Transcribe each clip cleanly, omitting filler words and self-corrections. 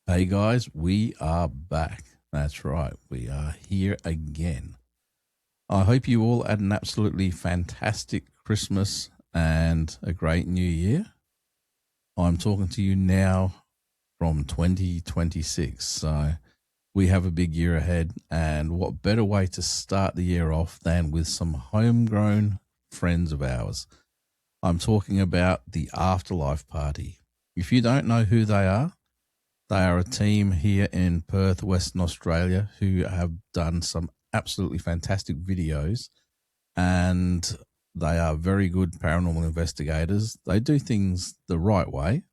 Hey guys, we are back. That's right, we are here again. I hope you all had an absolutely fantastic Christmas and a great new year. I'm talking to you now from 2026, so we have a big year ahead. And what better way to start the year off than with some homegrown friends of ours? I'm talking about the Afterlife Party. If you don't know who they are a team here in Perth, Western Australia, who have done some absolutely fantastic videos, and they are very good paranormal investigators. They do things the right way.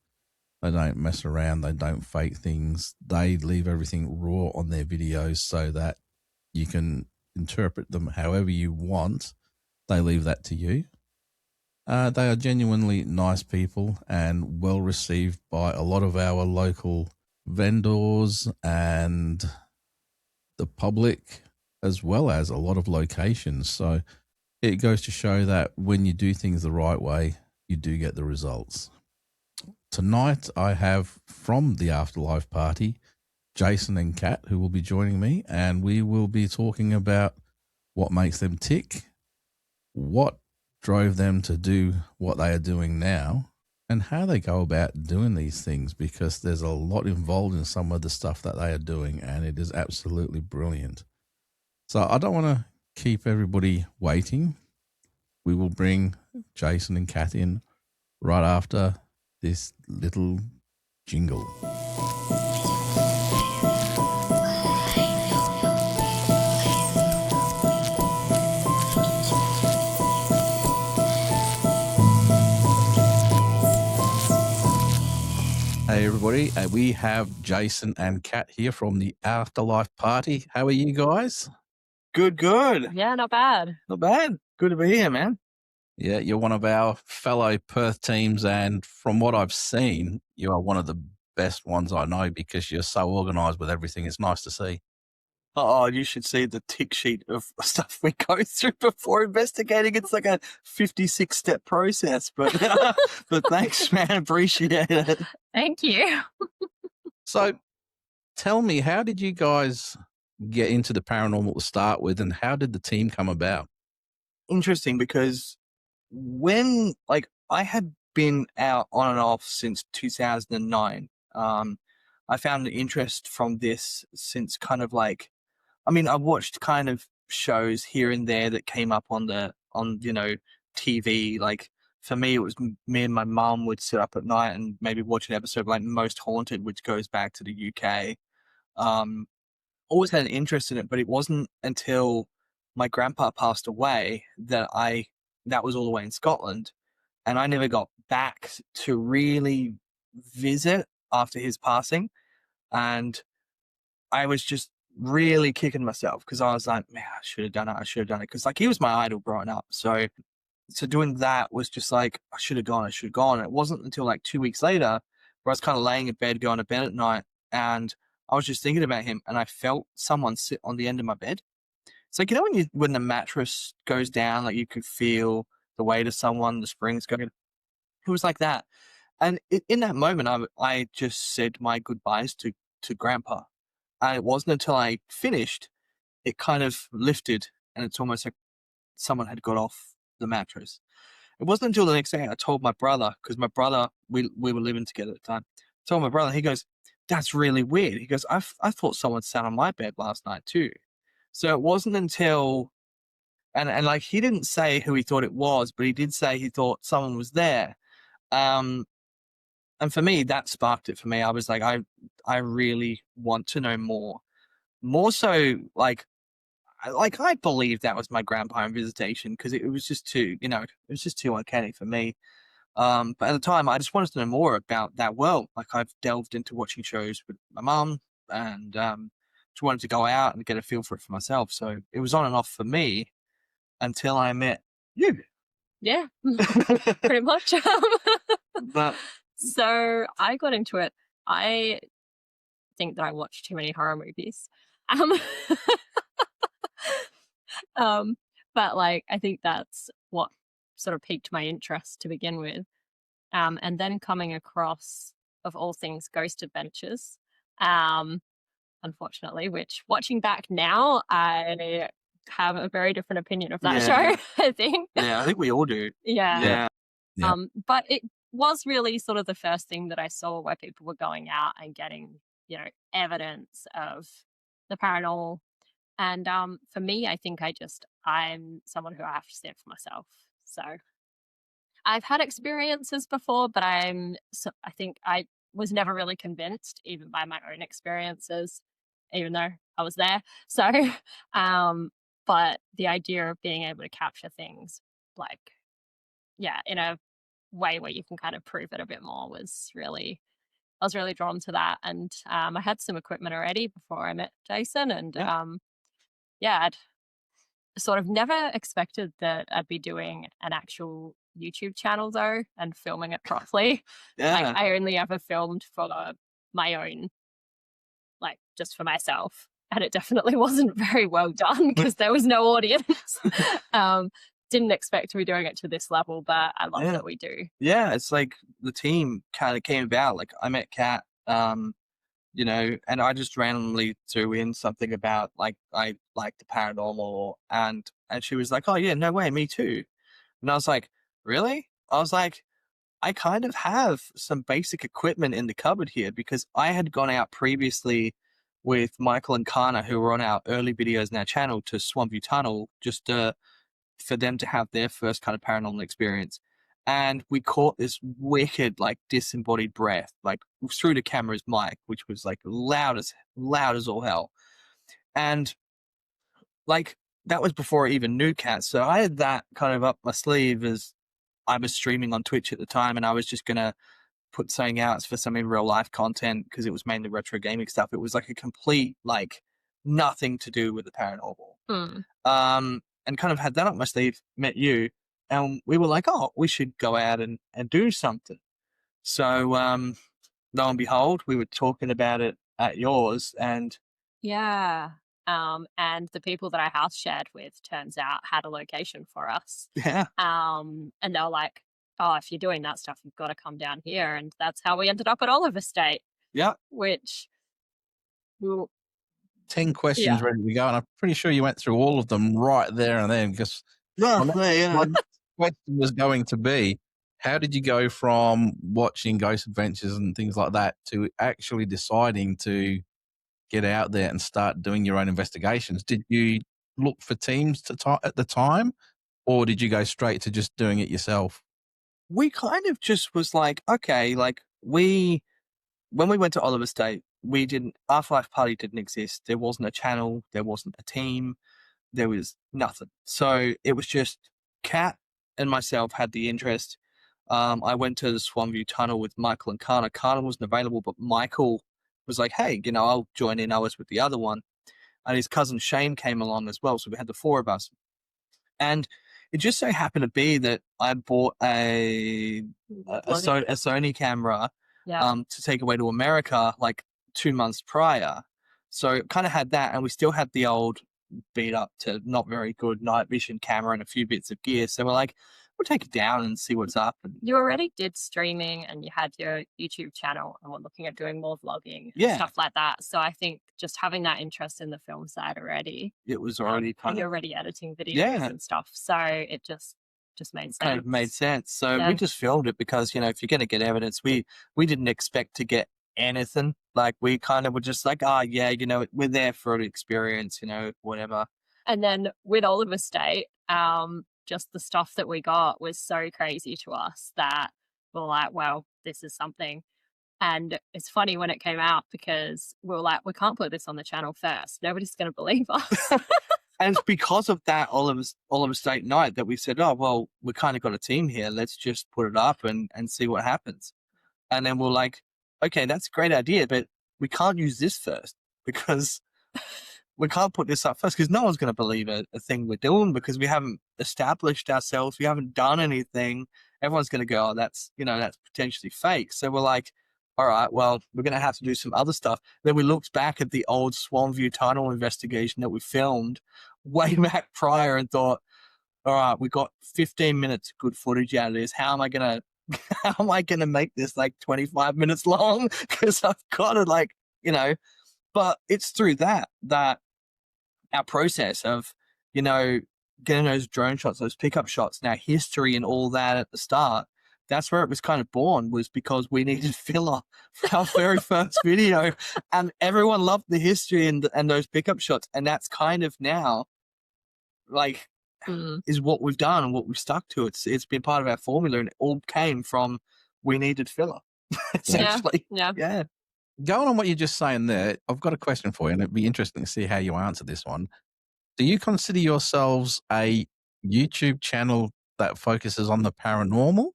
They don't mess around. They don't fake things. They leave everything raw on their videos so that you can interpret them however you want. They leave that to you. They are genuinely nice people and well received by a lot of our local vendors and the public, as well as a lot of locations. So it goes to show that when you do things the right way, you do get the results. Tonight, I have from the Afterlife Party Jason and Kat, who will be joining me, and we will be talking about what makes them tick, what drove them to do what they are doing now, and how they go about doing these things, because there's a lot involved in some of the stuff that they are doing, and it is absolutely brilliant. So I don't want to keep everybody waiting. We will bring Jason and Kat in right after this little jingle. Hey everybody, we have Jason and Kat here from the Afterlife Party. How are you guys? Good. Yeah, not bad. Not bad. Good to be here, man. Yeah, you're one of our fellow Perth teams, and from what I've seen, you are one of the best ones I know because you're so organised with everything. It's nice to see. Oh, you should see the tick sheet of stuff we go through before investigating. It's like a 56-step process, but but thanks, man. Appreciate it. Thank you. So tell me, how did you guys get into the paranormal to start with, and how did the team come about? Interesting, because when I had been out on and off since 2009. I found an interest from this since kind of I watched kind of shows here and there that came up on TV. Like, for me, it was me and my mum would sit up at night and maybe watch an episode of like Most Haunted, which goes back to the UK. Always had an interest in it, but it wasn't until my grandpa passed away that was all the way in Scotland, and I never got back to really visit after his passing. And I was just really kicking myself because I was like, man, I should have done it. Because he was my idol growing up. So doing that was just like, I should have gone. And it wasn't until like 2 weeks later where I was kind of laying in bed, going to bed at night, and I was just thinking about him, and I felt someone sit on the end of my bed. It's like, when the mattress goes down, like you could feel the weight of someone, the springs going. It was like that. And in that moment, I just said my goodbyes to Grandpa. And it wasn't until I finished, it kind of lifted, and it's almost like someone had got off the mattress. It wasn't until the next day I told my brother, because my brother, we were living together at the time. I told my brother, he goes, that's really weird. He goes, I thought someone sat on my bed last night too. So it wasn't until, and like, he didn't say who he thought it was, but he did say he thought someone was there. And for me, that sparked it for me. I was like, I really want to know more. More so, I believe that was my grandpa in visitation, because it was just too, it was just too uncanny for me. But at the time, I just wanted to know more about that world. Like, I've delved into watching shows with my mum, and just wanted to go out and get a feel for it for myself. So it was on and off for me until I met you. Yeah, pretty much. But So I got into it. I think that I watched too many horror movies. But like, I think that's what sort of piqued my interest to begin with. And then coming across, of all things, ghost adventures, Unfortunately, which watching back now, I have a very different opinion of that Yeah. show, I think. Yeah, I think we all do. Yeah. Yeah. But it was really sort of the first thing that I saw where people were going out and getting, evidence of the paranormal. And for me, I think I'm someone who I have to stand for myself. So I've had experiences before, but I think I was never really convinced, even by my own experiences, even though I was there. So, but the idea of being able to capture things like, in a way where you can kind of prove it a bit more I was really drawn to that. And I had some equipment already before I met Jason. And I'd sort of never expected that I'd be doing an actual YouTube channel though and filming it properly. Yeah. I only ever filmed for my own, like just for myself. And it definitely wasn't very well done because there was no audience. Didn't expect to be doing it to this level, but I love that we do. Yeah, it's like the team kind of came about. Like I met Kat, and I just randomly threw in something about like I like the paranormal, and she was like, "Oh yeah, no way, me too." And I was like, "Really?" I was like, "I kind of have some basic equipment in the cupboard here because I had gone out previously with Michael and Kana, who were on our early videos in our channel, to Swampview Tunnel just for them to have their first kind of paranormal experience." And we caught this wicked, like, disembodied breath, like, through the camera's mic, which was, like, loud as all hell. And, like, that was before I even knew Kat. So I had that kind of up my sleeve as I was streaming on Twitch at the time, and I was just going to put something out for some in real life content because it was mainly retro gaming stuff. It was, like, a complete, like, nothing to do with the paranormal. And kind of had that up my sleeve, met you, and we were like, oh, we should go out and do something. So lo and behold, we were talking about it at yours, and Yeah. And the people that I house shared with, turns out, had a location for us. yeah, And they were like, oh, if you're doing that stuff, you've got to come down here. And that's how we ended up at Olive Estate, yeah, which, well, 10 questions ready to go, and I'm pretty sure you went through all of them right there and then, because yeah. my question was going to be, how did you go from watching Ghost Adventures and things like that to actually deciding to get out there and start doing your own investigations? Did you look for teams at the time, or did you go straight to just doing it yourself? We kind of just was like, okay, like when we went to Oliver State, we didn't, Afterlife Party didn't exist. There wasn't a channel, there wasn't a team, there was nothing. So it was just Kat and myself had the interest. I went to the Swanview Tunnel with Michael and Kana. Kana wasn't available, but Michael was like, hey, I'll join in. I was with the other one. And his cousin Shane came along as well. So we had the four of us. And it just so happened to be that I bought a Sony camera to take away to America like 2 months prior. So it kind of had that, and we still had the old beat up to not very good night vision camera and a few bits of gear. So we're like, we'll take it down and see what's up. And you already did streaming and you had your YouTube channel and were looking at doing more vlogging and stuff like that. So I think just having that interest in the film side already, it was already you're already editing videos and stuff. So it just made sense. Kind of made sense. So we just filmed it because, if you're going to get evidence, we didn't expect to get anything. Like we kind of were just like, we're there for an experience, whatever. And then with Olive Estate, just the stuff that we got was so crazy to us that we're like, well, this is something. And it's funny when it came out because we were like, we can't put this on the channel first. Nobody's going to believe us. And it's because of that Olive Estate night that we said, oh, well, we kind of got a team here. Let's just put it up and see what happens. And then we're like, okay, that's a great idea, but we can't use this first because we can't put this up first because no one's going to believe a thing we're doing because we haven't established ourselves. We haven't done anything. Everyone's going to go, oh, that's potentially fake. So we're like, all right, well, we're going to have to do some other stuff. Then we looked back at the old Swanview Tunnel investigation that we filmed way back prior and thought, all right, we got 15 minutes of good footage out of this. How am I going to make this like 25 minutes long? Because I've got to you know, but it's through that our process of, you know, getting those drone shots, those pickup shots, and our history and all that at the start, that's where it was kind of born, was because we needed filler for our very first video, and everyone loved the history and those pickup shots, and that's kind of now like is what we've done and what we've stuck to. It's been part of our formula, and it all came from we needed filler, essentially. Yeah. Going on what you're just saying there, I've got a question for you, and it'd be interesting to see how you answer this one. Do you consider yourselves a YouTube channel that focuses on the paranormal,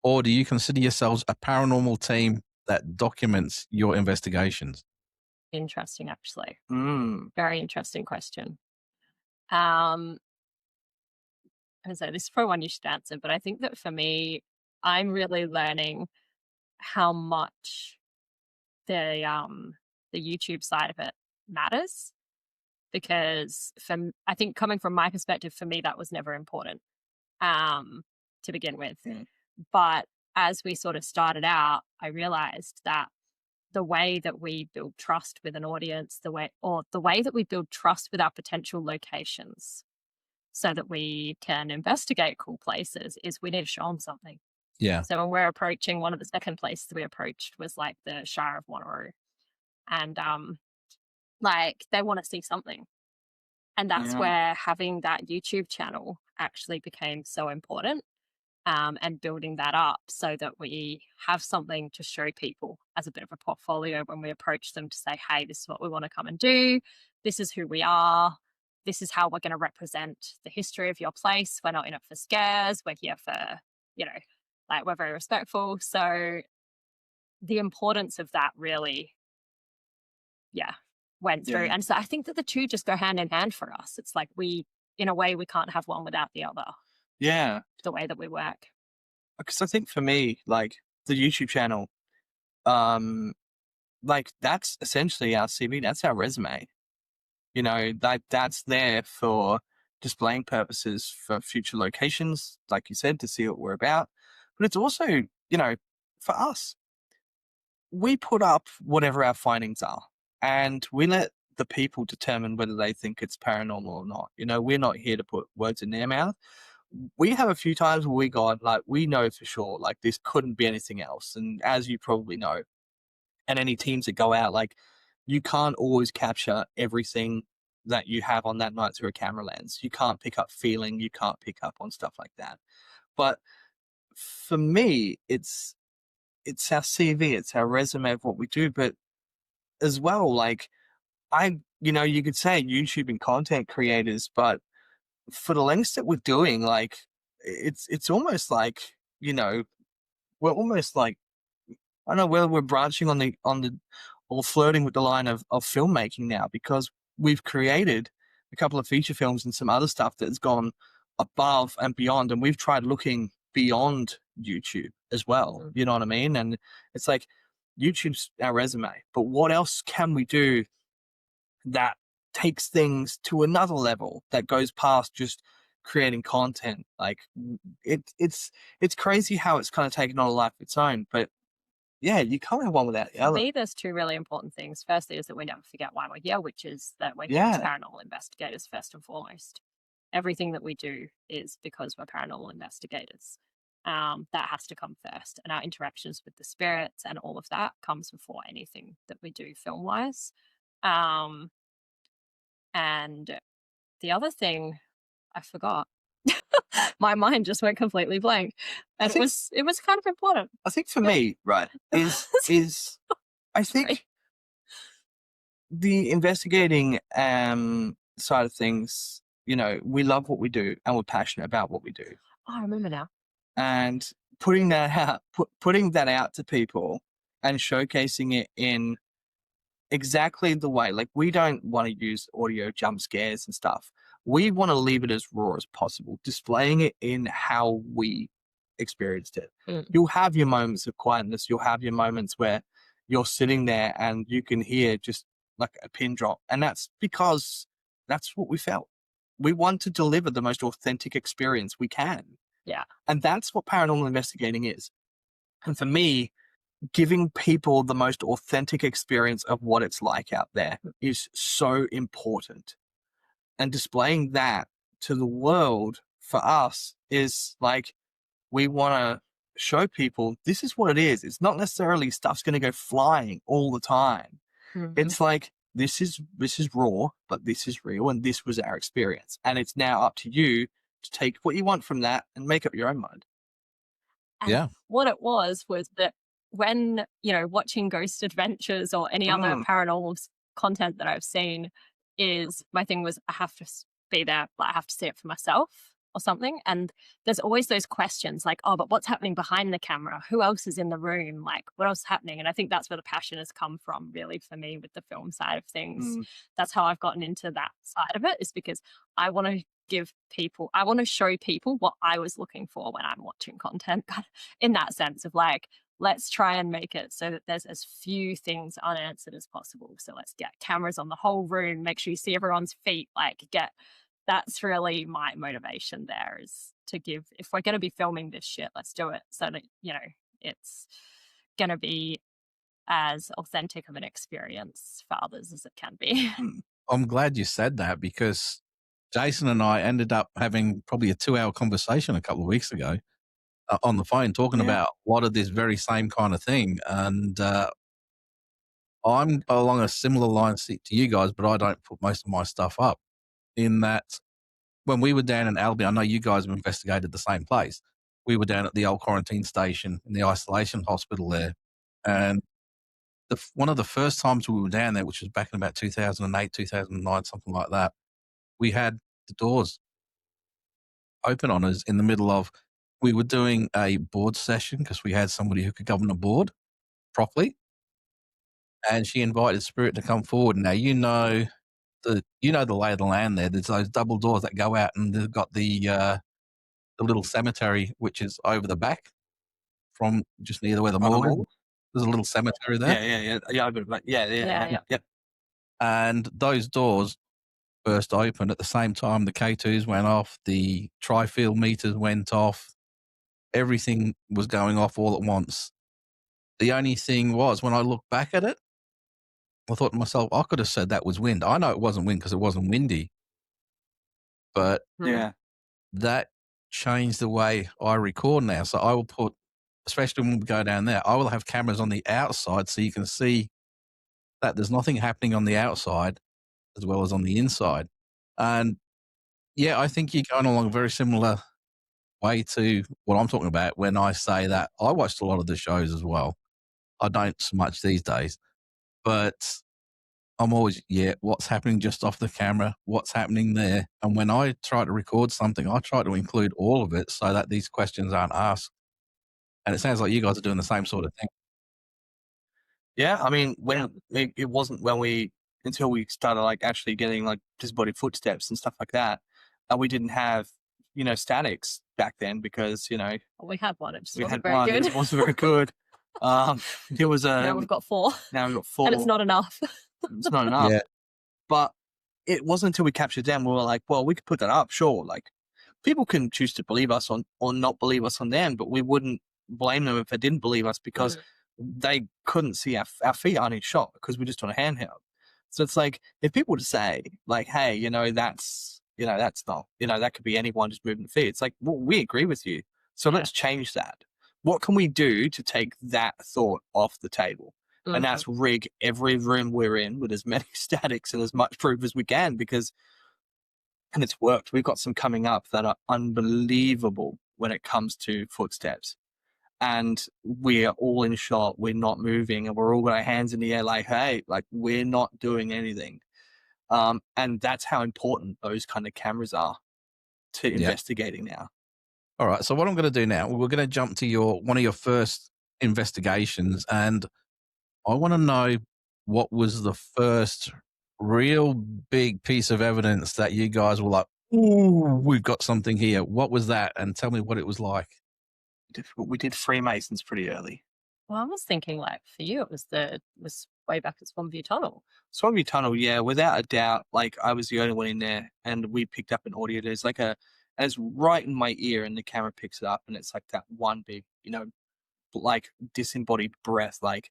or do you consider yourselves a paranormal team that documents your investigations? Interesting, actually. Mm. Very interesting question. So this is probably one you should answer, but I think that for me, I'm really learning how much the YouTube side of it matters, because I think coming from my perspective, for me, that was never important to begin with. But as we sort of started out, I realized that the way that we build trust with an audience, the way that we build trust with our potential locations so that we can investigate cool places, is we need to show them something. Yeah. So when we're approaching, one of the second places we approached was like the Shire of Wanneroo. And like they want to see something. And that's where having that YouTube channel actually became so important, and building that up so that we have something to show people as a bit of a portfolio when we approach them, to say, hey, this is what we want to come and do. This is who we are. This is how we're going to represent the history of your place. We're not in it for scares. We're here for, like, we're very respectful. So the importance of that really, went through. And so I think that the two just go hand in hand for us. It's like in a way, we can't have one without the other. Yeah. The way that we work. Because I think for me, like the YouTube channel, like that's essentially our CV. That's our resume. You know, that's there for displaying purposes for future locations, like you said, to see what we're about. But it's also, you know, for us, we put up whatever our findings are, and we let the people determine whether they think it's paranormal or not. You know, we're not here to put words in their mouth. We have a few times where we got, like, we know for sure, like, this couldn't be anything else. And as you probably know, and any teams that go out, like, you can't always capture everything that you have on that night through a camera lens. You can't pick up feeling, you can't pick up on stuff like that. But for me, it's our CV, it's our resume of what we do. But as well, like, you could say YouTube and content creators, but for the lengths that we're doing, like, it's almost like, we're almost like, I don't know whether we're branching on the or flirting with the line of filmmaking now, because we've created a couple of feature films and some other stuff that has gone above and beyond, and we've tried looking beyond YouTube as well. You know what I mean? And it's like, YouTube's our resume, but what else can we do that takes things to another level, that goes past just creating content? Like, it's crazy how it's kind of taken on a life of its own. But yeah, you can't have one without the other. For me, there's two really important things. Firstly is that we never forget why we're here, which is that we're here as paranormal investigators first and foremost. Everything that we do is because we're paranormal investigators. That has to come first, and our interactions with the spirits and all of that comes before anything that we do film wise. And the other thing, I forgot. My mind just went completely blank. And it was kind of important. I think for me, right, is I think the investigating side of things, we love what we do and we're passionate about what we do. Oh, I remember now. And putting that out to people and showcasing it in exactly the way, like, we don't want to use audio jump scares and stuff. We want to leave it as raw as possible, displaying it in how we experienced it. You'll have your moments of quietness. You'll have your moments where you're sitting there and you can hear just like a pin drop. And that's because that's what we felt. We want to deliver the most authentic experience we can. Yeah. And that's what paranormal investigating is. And for me, giving people the most authentic experience of what it's like out there is so important. And displaying that to the world for us is like, we want to show people this is what it is. It's not necessarily stuff's going to go flying all the time. Mhm. It's like, this is raw, but this is real, and this was our experience. And it's now up to you to take what you want from that and make up your own mind. And Yeah. what it was that when, watching Ghost Adventures or any other paranormal content that I've seen, is my thing was I have to be there, like I have to see it for myself or something. And there's always those questions like, oh, but what's happening behind the camera? Who else is in the room? Like, what else is happening? And I think that's where the passion has come from, really, for me with the film side of things. That's how I've gotten into that side of it, is because I want to I want to show people what I was looking for when I'm watching content, in that sense of like, let's try and make it so that there's as few things unanswered as possible. So let's get cameras on the whole room, make sure you see everyone's feet, that's really my motivation there, is to give, if we're going to be filming this shit, let's do it so that, it's going to be as authentic of an experience for others as it can be. I'm glad you said that, because Jason and I ended up having probably a 2-hour conversation a couple of weeks ago on the phone, talking about a lot of this very same kind of thing. And I'm along a similar line to you guys, but I don't put most of my stuff up. In that, when we were down in Albion, I know you guys have investigated the same place. We were down at the old quarantine station in the isolation hospital there. And one of the first times we were down there, which was back in about 2008, 2009, something like that, we had the doors open on us in the middle of, we were doing a board session because we had somebody who could govern a board properly. And she invited Spirit to come forward. Now, the lay of the land there. There's those double doors that go out, and they've got the little cemetery, which is over the back from just near where the morgue is. There's a little cemetery there. Yeah. And those doors burst open at the same time. The K2s went off, the tri-field meters went off, everything was going off all at once. The only thing was, when I look back at it, I thought to myself, I could have said that was wind. I know it wasn't wind because it wasn't windy, but that changed the way I record now. So I will put, especially when we go down there, I will have cameras on the outside so you can see that there's nothing happening on the outside as well as on the inside. And yeah, I think you're going along a very similar way to what I'm talking about when I say that I watched a lot of the shows as well. I don't so much these days, but I'm always, what's happening just off the camera? What's happening there? And when I try to record something, I try to include all of it so that these questions aren't asked. And it sounds like you guys are doing the same sort of thing. Yeah, I mean, it wasn't until we started like actually getting like disembodied footsteps and stuff like that, and we didn't have, statics back then because, we had one. It just we wasn't had very one. good. It wasn't very good. There was Now we've got 4. Now we've got 4. And it's not enough. It's not enough. Yeah. But it wasn't until we captured them, we were like, well, we could put that up, sure. Like, people can choose to believe us or not believe us on them, but we wouldn't blame them if they didn't believe us because they couldn't see our feet aren't in shot because we're just on a handheld. So it's like, if people were to say, like, hey, that's not, that could be anyone just moving the feet. It's like, well, we agree with you. So let's change that. What can we do to take that thought off the table? And that's rig every room we're in with as many statics and as much proof as we can and it's worked. We've got some coming up that are unbelievable when it comes to footsteps. And we are all in shot. We're not moving and we're all got our hands in the air like, hey, like we're not doing anything. And that's how important those kind of cameras are to investigating now. All right. So what I'm going to do now, we're going to jump to one of your first investigations, and I want to know what was the first real big piece of evidence that you guys were like, ooh, we've got something here. What was that? And tell me what it was like. We did Freemasons pretty early. Well, I was thinking like for you, it was way back at Swanview Tunnel. Swanview Tunnel, yeah, without a doubt. Like I was the only one in there, and we picked up an audio. There's it's right in my ear, and the camera picks it up, and it's like that one big, like disembodied breath, like,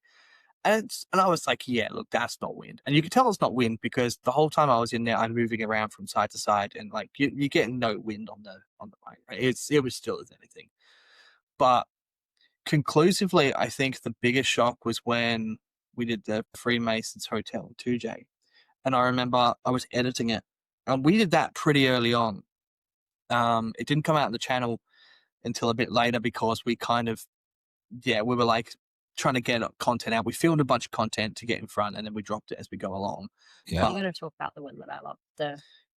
and I was like, yeah, look, that's not wind. And you could tell it's not wind because the whole time I was in there, I'm moving around from side to side, and like you're getting no wind on the mic. Right? It was still as anything. But conclusively, I think the biggest shock was when we did the Freemasons Hotel 2J. And I remember I was editing it. And we did that pretty early on. It didn't come out on the channel until a bit later because we kind of, we were like trying to get content out. We filmed a bunch of content to get in front, and then we dropped it as we go along. Yeah. I'm going to talk about the one that I love.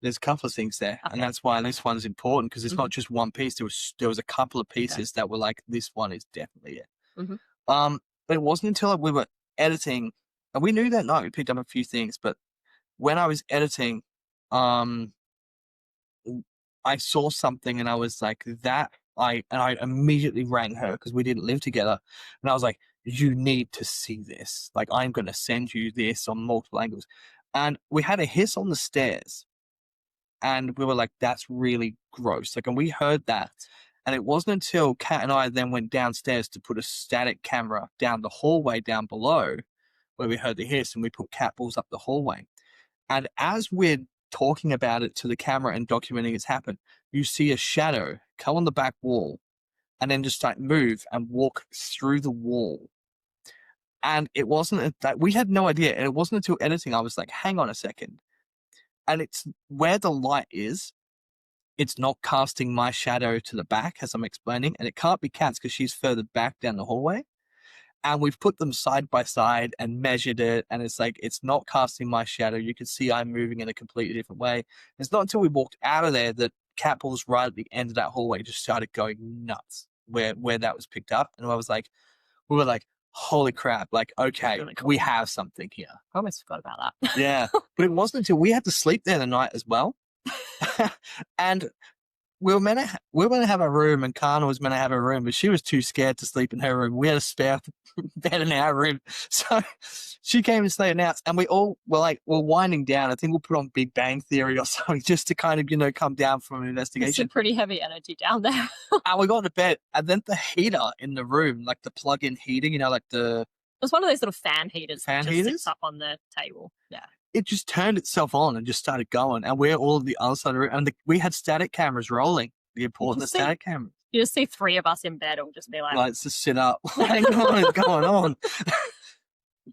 There's a couple of things there, Okay. and that's why this one's important because it's not just one piece. There was a couple of pieces that were like, this one is definitely it. But it wasn't until we were editing, and we knew that night we picked up a few things. But when I was editing, I saw something, and I was like, I immediately rang her because we didn't live together, and I was like, you need to see this. Like, I'm going to send you this on multiple angles. And we had a hiss on the stairs. And we were like, that's really gross. Like, and we heard that. And it wasn't until Kat and I then went downstairs to put a static camera down the hallway down below where we heard the hiss, and we put cat balls up the hallway. And as we're talking about it to the camera and documenting it's happened, you see a shadow come on the back wall and then just like move and walk through the wall. And it wasn't that we had no idea. And it wasn't until editing I was like, hang on a second. And it's where the light is, it's not casting my shadow to the back as I'm explaining. And it can't be Kat's because she's further back down the hallway. And we've put them side by side and measured it. And it's like, it's not casting my shadow. You can see I'm moving in a completely different way. It's not until we walked out of there that cat balls right at the end of that hallway just started going nuts where that was picked up. And we were like, holy crap, like, okay, really cool. We have something here. I almost forgot about that. Yeah. But it wasn't until we had to sleep there the night as well. And we were meant to have a room, and Kana was meant to have a room, but she was too scared to sleep in her room. We had a spare bed in our room. So she came and stayed in ours, and we all were like, we're winding down. I think we'll put on Big Bang Theory or something just to kind of, come down from an investigation. It's a pretty heavy energy down there. And we got to bed, and then the heater in the room, like the plug-in heating, like the... It was one of those little fan heaters that just sits up on the table. Yeah. It just turned itself on and just started going. And we're all on the other side of the room. And we had static cameras rolling. The important static cameras. You just see three of us in bed and just be like... Let's just sit up. Hang on, what's going on?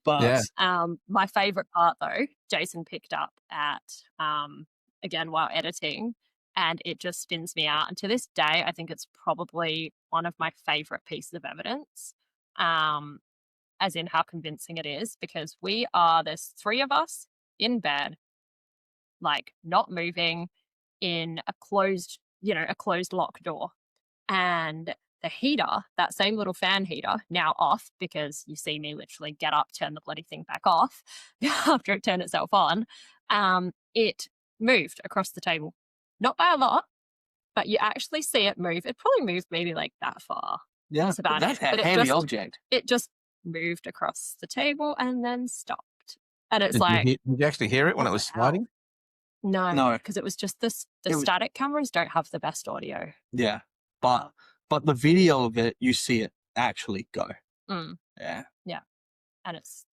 But my favourite part, though, Jason picked up at, again, while editing. And it just spins me out. And to this day, I think it's probably one of my favourite pieces of evidence. As in how convincing it is, because there's three of us in bed, like not moving in a closed lock door. And the heater, that same little fan heater, now off because you see me literally get up, turn the bloody thing back off after it turned itself on. It moved across the table. Not by a lot, but you actually see it move. It probably moved maybe like that far. Yeah, that's about that's it. a heavy object. It just moved across the table and then stopped. And it's did you actually hear it when it was sliding? No, because it was just this. The static cameras don't have the best audio. Yeah, but the video of it, you see it actually go. Yeah, and it's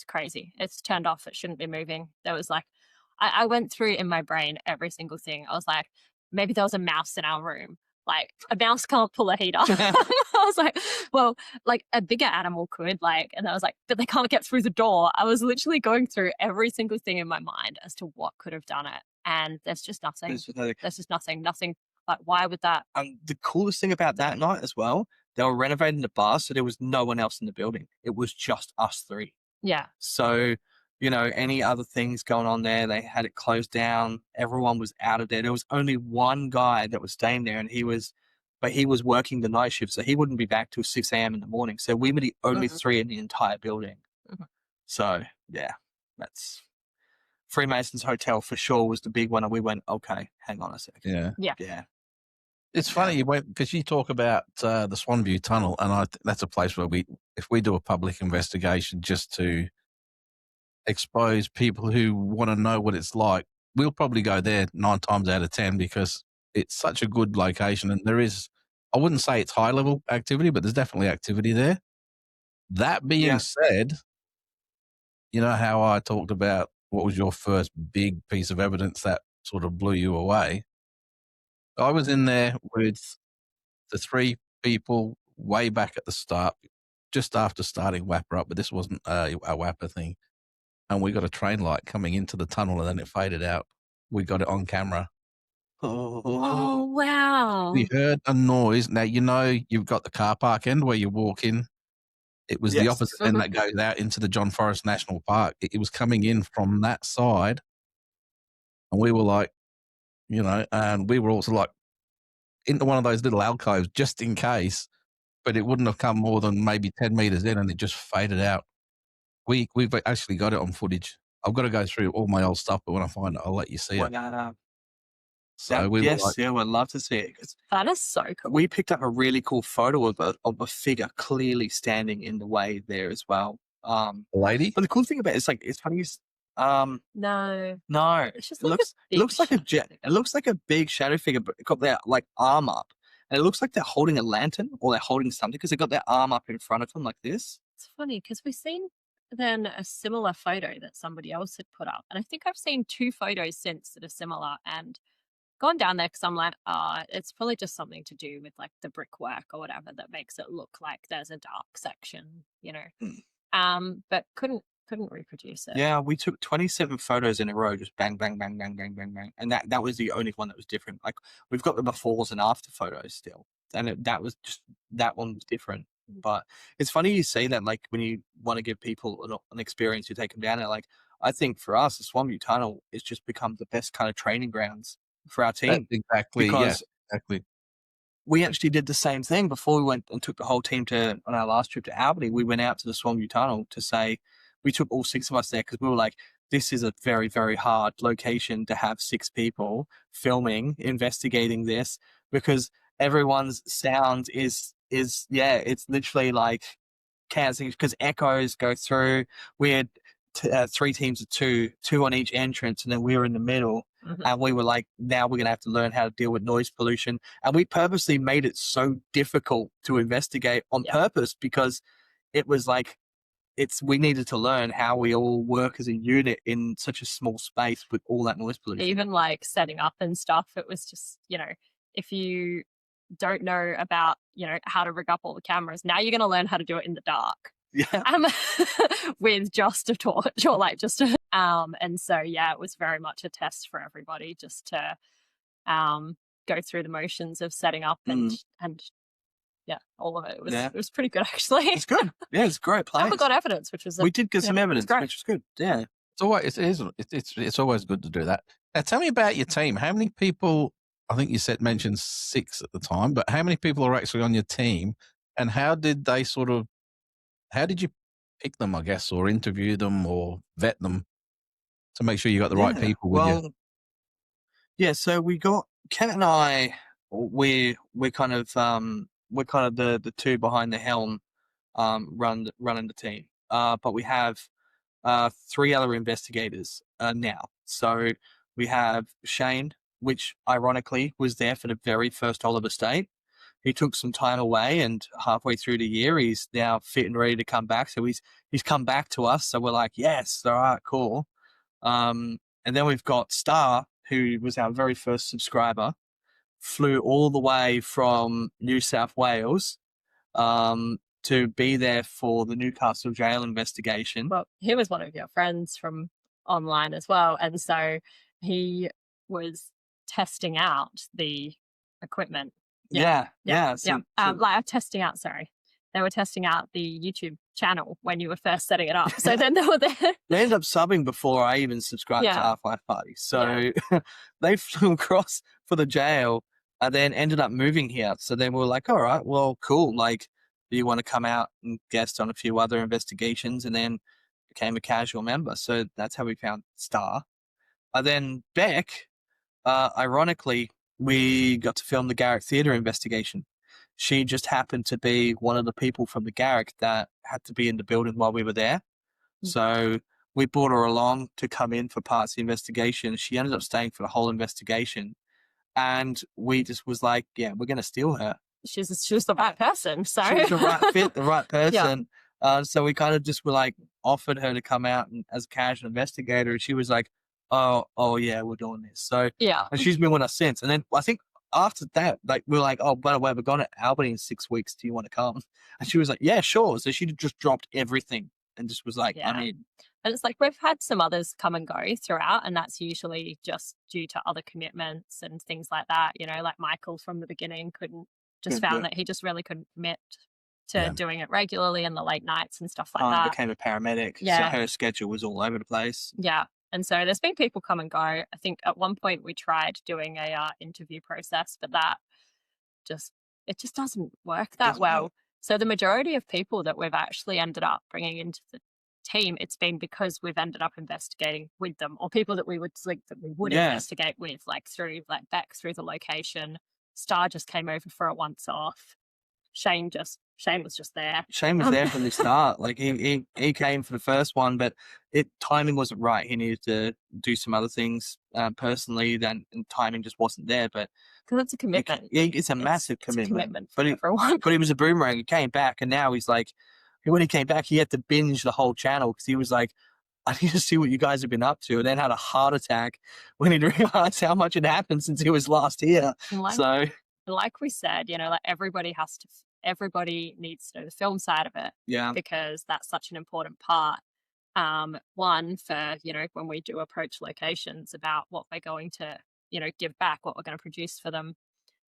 crazy. It's turned off. It shouldn't be moving. There was like, I went through in my brain every single thing. I was like, maybe there was a mouse in our room. Like, a mouse can't pull a heater. I was like, well, like a bigger animal could, and I was like, but they can't get through the door. I was literally going through every single thing in my mind as to what could have done it. And there's just nothing. There's just nothing. Nothing. Like, why would that? The coolest thing about that night as well, they were renovating the bar, so there was no one else in the building. It was just us three. Yeah. So, any other things going on there, they had it closed down. Everyone was out of there. There was only one guy that was staying there, and he was working the night shift, so he wouldn't be back till 6 a.m. in the morning. So we were the only three in the entire building. So, yeah, that's Freemasons Hotel for sure was the big one. And we went, okay, hang on a second. Yeah. It's funny you went because you talk about the Swanview Tunnel, and that's a place where if we do a public investigation just to expose people who want to know what it's like, we'll probably go there 9 times out of 10 because it's such a good location, and there is I wouldn't say it's high level activity, but there's definitely activity there. That being said, you know how I talked about what was your first big piece of evidence that sort of blew you away? I was in there with the 3 people way back at the start, just after starting Wapper up, but this wasn't a Wapper thing. And we got a train light coming into the tunnel and then it faded out. We got it on camera. Oh, wow. We heard a noise. Now, you know, you've got the car park end where you walk in. It was the opposite end that goes out into the John Forrest National Park. It was coming in from that side. And we were like, you know, and we were also like into one of those little alcoves just in case, but it wouldn't have come more than maybe 10 meters in and it just faded out. We've actually got it on footage. I've got to go through all my old stuff, but when I find it, I'll let you see it. So we'd love to see it. That is so cool. We picked up a really cool photo of a figure clearly standing in the way there as well. A lady? But the cool thing about it is, like, it's funny. No, it just looks like a big shadow figure, but it got their like arm up, and it looks like they're holding a lantern or they're holding something because they got their arm up in front of them like this. It's funny because we've seen then a similar photo that somebody else had put up, and I think I've seen 2 photos since that are similar and gone down there because I'm like, it's probably just something to do with like the brickwork or whatever that makes it look like there's a dark section, you know. But couldn't reproduce it. Yeah, we took 27 photos in a row, just bang, bang, bang, bang, bang, bang, bang, and that was the only one that was different. Like, we've got the befores and after photos still, and that one was different. But it's funny you say that, like, when you want to give people an experience, you take them down there. Like, I think for us, the Swanview Tunnel has just become the best kind of training grounds for our team. Exactly. Because exactly. we actually did the same thing before we went and took the whole team on our last trip to Albany. We went out to the Swanview Tunnel to say, we took all 6 of us there because we were like, this is a very, very hard location to have 6 people filming, investigating this, because everyone's sound is it's literally like canceling because echoes go through. We had 3 teams of 2 on each entrance, and then we were in the middle. And we were like, now we're going to have to learn how to deal with noise pollution. And we purposely made it so difficult to investigate on purpose because it was like, we needed to learn how we all work as a unit in such a small space with all that noise pollution. Even like setting up and stuff, it was just, you know, if you don't know about, you know, how to rig up all the cameras, now you're going to learn how to do it in the dark. Yeah. With just a torch or like just a, and so it was very much a test for everybody just to go through the motions of setting up and all of it. It was pretty good actually. It's good. Yeah, it's a great place. And we got evidence, which was we did get some evidence, which was good. Yeah. It's always good to do that. Now tell me about your team. How many people, I think you mentioned 6 at the time, but how many people are actually on your team, and how did you pick them, I guess, or interview them or vet them to make sure you got the right people with you? Yeah, so we got Ken and I. We're kind of the 2 behind the helm, running the team. But we have 3 other investigators now. So we have Shane, which ironically was there for the very first Oliver State. He took some time away, and halfway through the year, he's now fit and ready to come back. So he's come back to us. So we're like, yes, all right, cool. And then we've got Star, who was our very first subscriber, flew all the way from New South Wales to be there for the Newcastle jail investigation. Well, he was one of your friends from online as well. And so he was testing out the equipment. Testing out, they were testing out the YouTube channel when you were first setting it up. So then they were there. They ended up subbing before I even subscribed to Half-Life Party. So they flew across for the jail and then ended up moving here. So then we were like, all right, well, cool. Like, do you want to come out and guest on a few other investigations? And then became a casual member. So that's how we found Star. And then Beck, ironically, we got to film the Garrick Theatre investigation. She just happened to be one of the people from the Garrick that had to be in the building while we were there. So we brought her along to come in for parts of the investigation. She ended up staying for the whole investigation. And we just was like, yeah, we're going to steal her. she was the right person. So she was the right fit, the right yeah, person. So we kind of just were like offered her to come out and, as a casual investigator, and she was like, oh yeah, we're doing this. So yeah, and she's been with us since. And then I think after that, like we were like, oh, by the way, we're going to Albany in 6 weeks. Do you want to come? And she was like, yeah, sure. So she just dropped everything and just was like, yeah. I mean, And it's like we've had some others come and go throughout, and that's usually just due to other commitments and things like that. You know, like Michael from the beginning Couldn't do found it. that he just really couldn't commit to Yeah. doing it regularly and the late nights and stuff like that. became a paramedic. Yeah. So her schedule was all over the place. Yeah. And so there's been people come and go. I think at one point we tried doing a interview process, but it just doesn't work that Doesn't well. work. So the majority of people that we've actually ended up bringing into the team, it's been because we've ended up investigating with them, or people that we would think that we would Yeah. investigate with, like through like Beck through the location. Star just came over for a once off. Shane was just there. Shane was there from the start. Like he came for the first one, but timing wasn't right. He needed to do some other things personally. Then and timing just wasn't there. But Because it's a commitment. it's a massive It's a commitment. commitment But for everyone. But he was a boomerang. He came back, and now he's like, when he came back, he had to binge the whole channel because he was like, I need to see what you guys have been up to. And then had a heart attack when he realized how much had happened since he was last here. And like we said, you know, like everybody needs to know the film side of it, Yeah. because that's such an important part. One, for, you know, when we do approach locations about what we're going to, you know, give back, what we're going to produce for them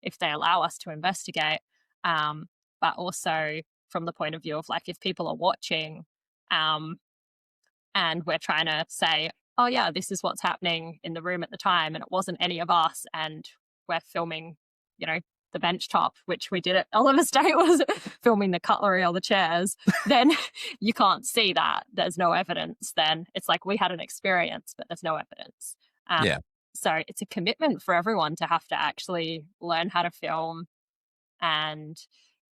if they allow us to investigate. But also from the point of view of like, if people are watching, and we're trying to say, oh yeah, this is what's happening in the room at the time, and it wasn't any of us, and we're filming, you know, the bench top, which we did at Oliver State, was filming the cutlery or the chairs, then you can't see that. There's no evidence. Then it's like we had an experience, but there's no evidence. Yeah. So it's a commitment for everyone to have to actually learn how to film and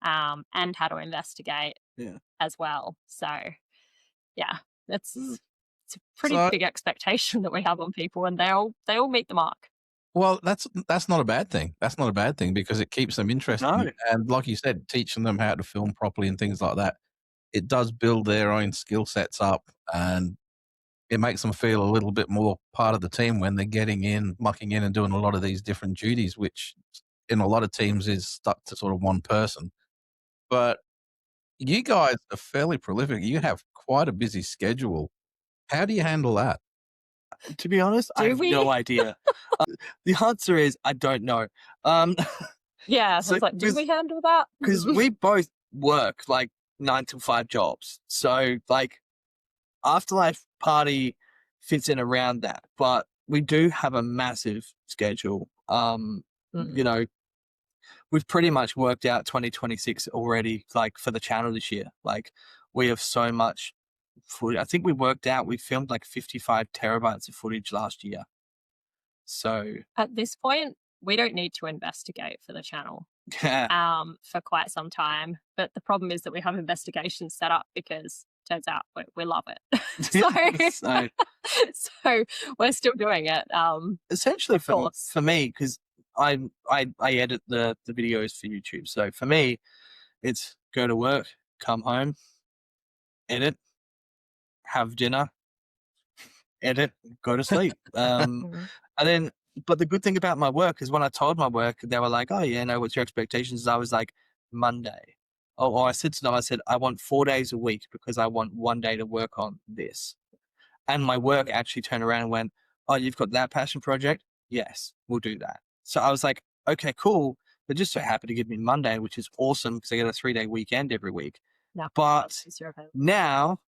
how to investigate as well. So yeah, it's a pretty big expectation that we have on people, and they all meet the mark. Well, that's not a bad thing. That's not a bad thing because it keeps them interested. No. And like you said, teaching them how to film properly and things like that, it does build their own skill sets up, and it makes them feel a little bit more part of the team when they're getting in, mucking in and doing a lot of these different duties, which in a lot of teams is stuck to sort of one person. But you guys are fairly prolific. You have quite a busy schedule. How do you handle that? To be honest, I have no idea. The answer is I don't know. Yeah, so it's like, do we handle that? Because we both work like 9 to 5 jobs. So like Afterlife Party fits in around that. But we do have a massive schedule. You know, we've pretty much worked out 2026 already, like for the channel this year. Like we have so much footage. I think we filmed like 55 terabytes of footage last year. So at this point, we don't need to investigate for the channel for quite some time. But the problem is that we have investigations set up because turns out we love it. So we're still doing it. Essentially for me, because I edit the videos for YouTube. So for me, it's go to work, come home, edit, have dinner, edit, go to sleep. And then, but the good thing about my work is when I told my work, they were like, oh yeah, no, what's your expectations? I was like, Monday. I said to them, I want 4 days a week because I want 1 day to work on this. And my work actually turned around and went, oh, you've got that passion project? Yes, we'll do that. So I was like, okay, cool. They're just so happy to give me Monday, which is awesome because I get a 3-day weekend every week. But now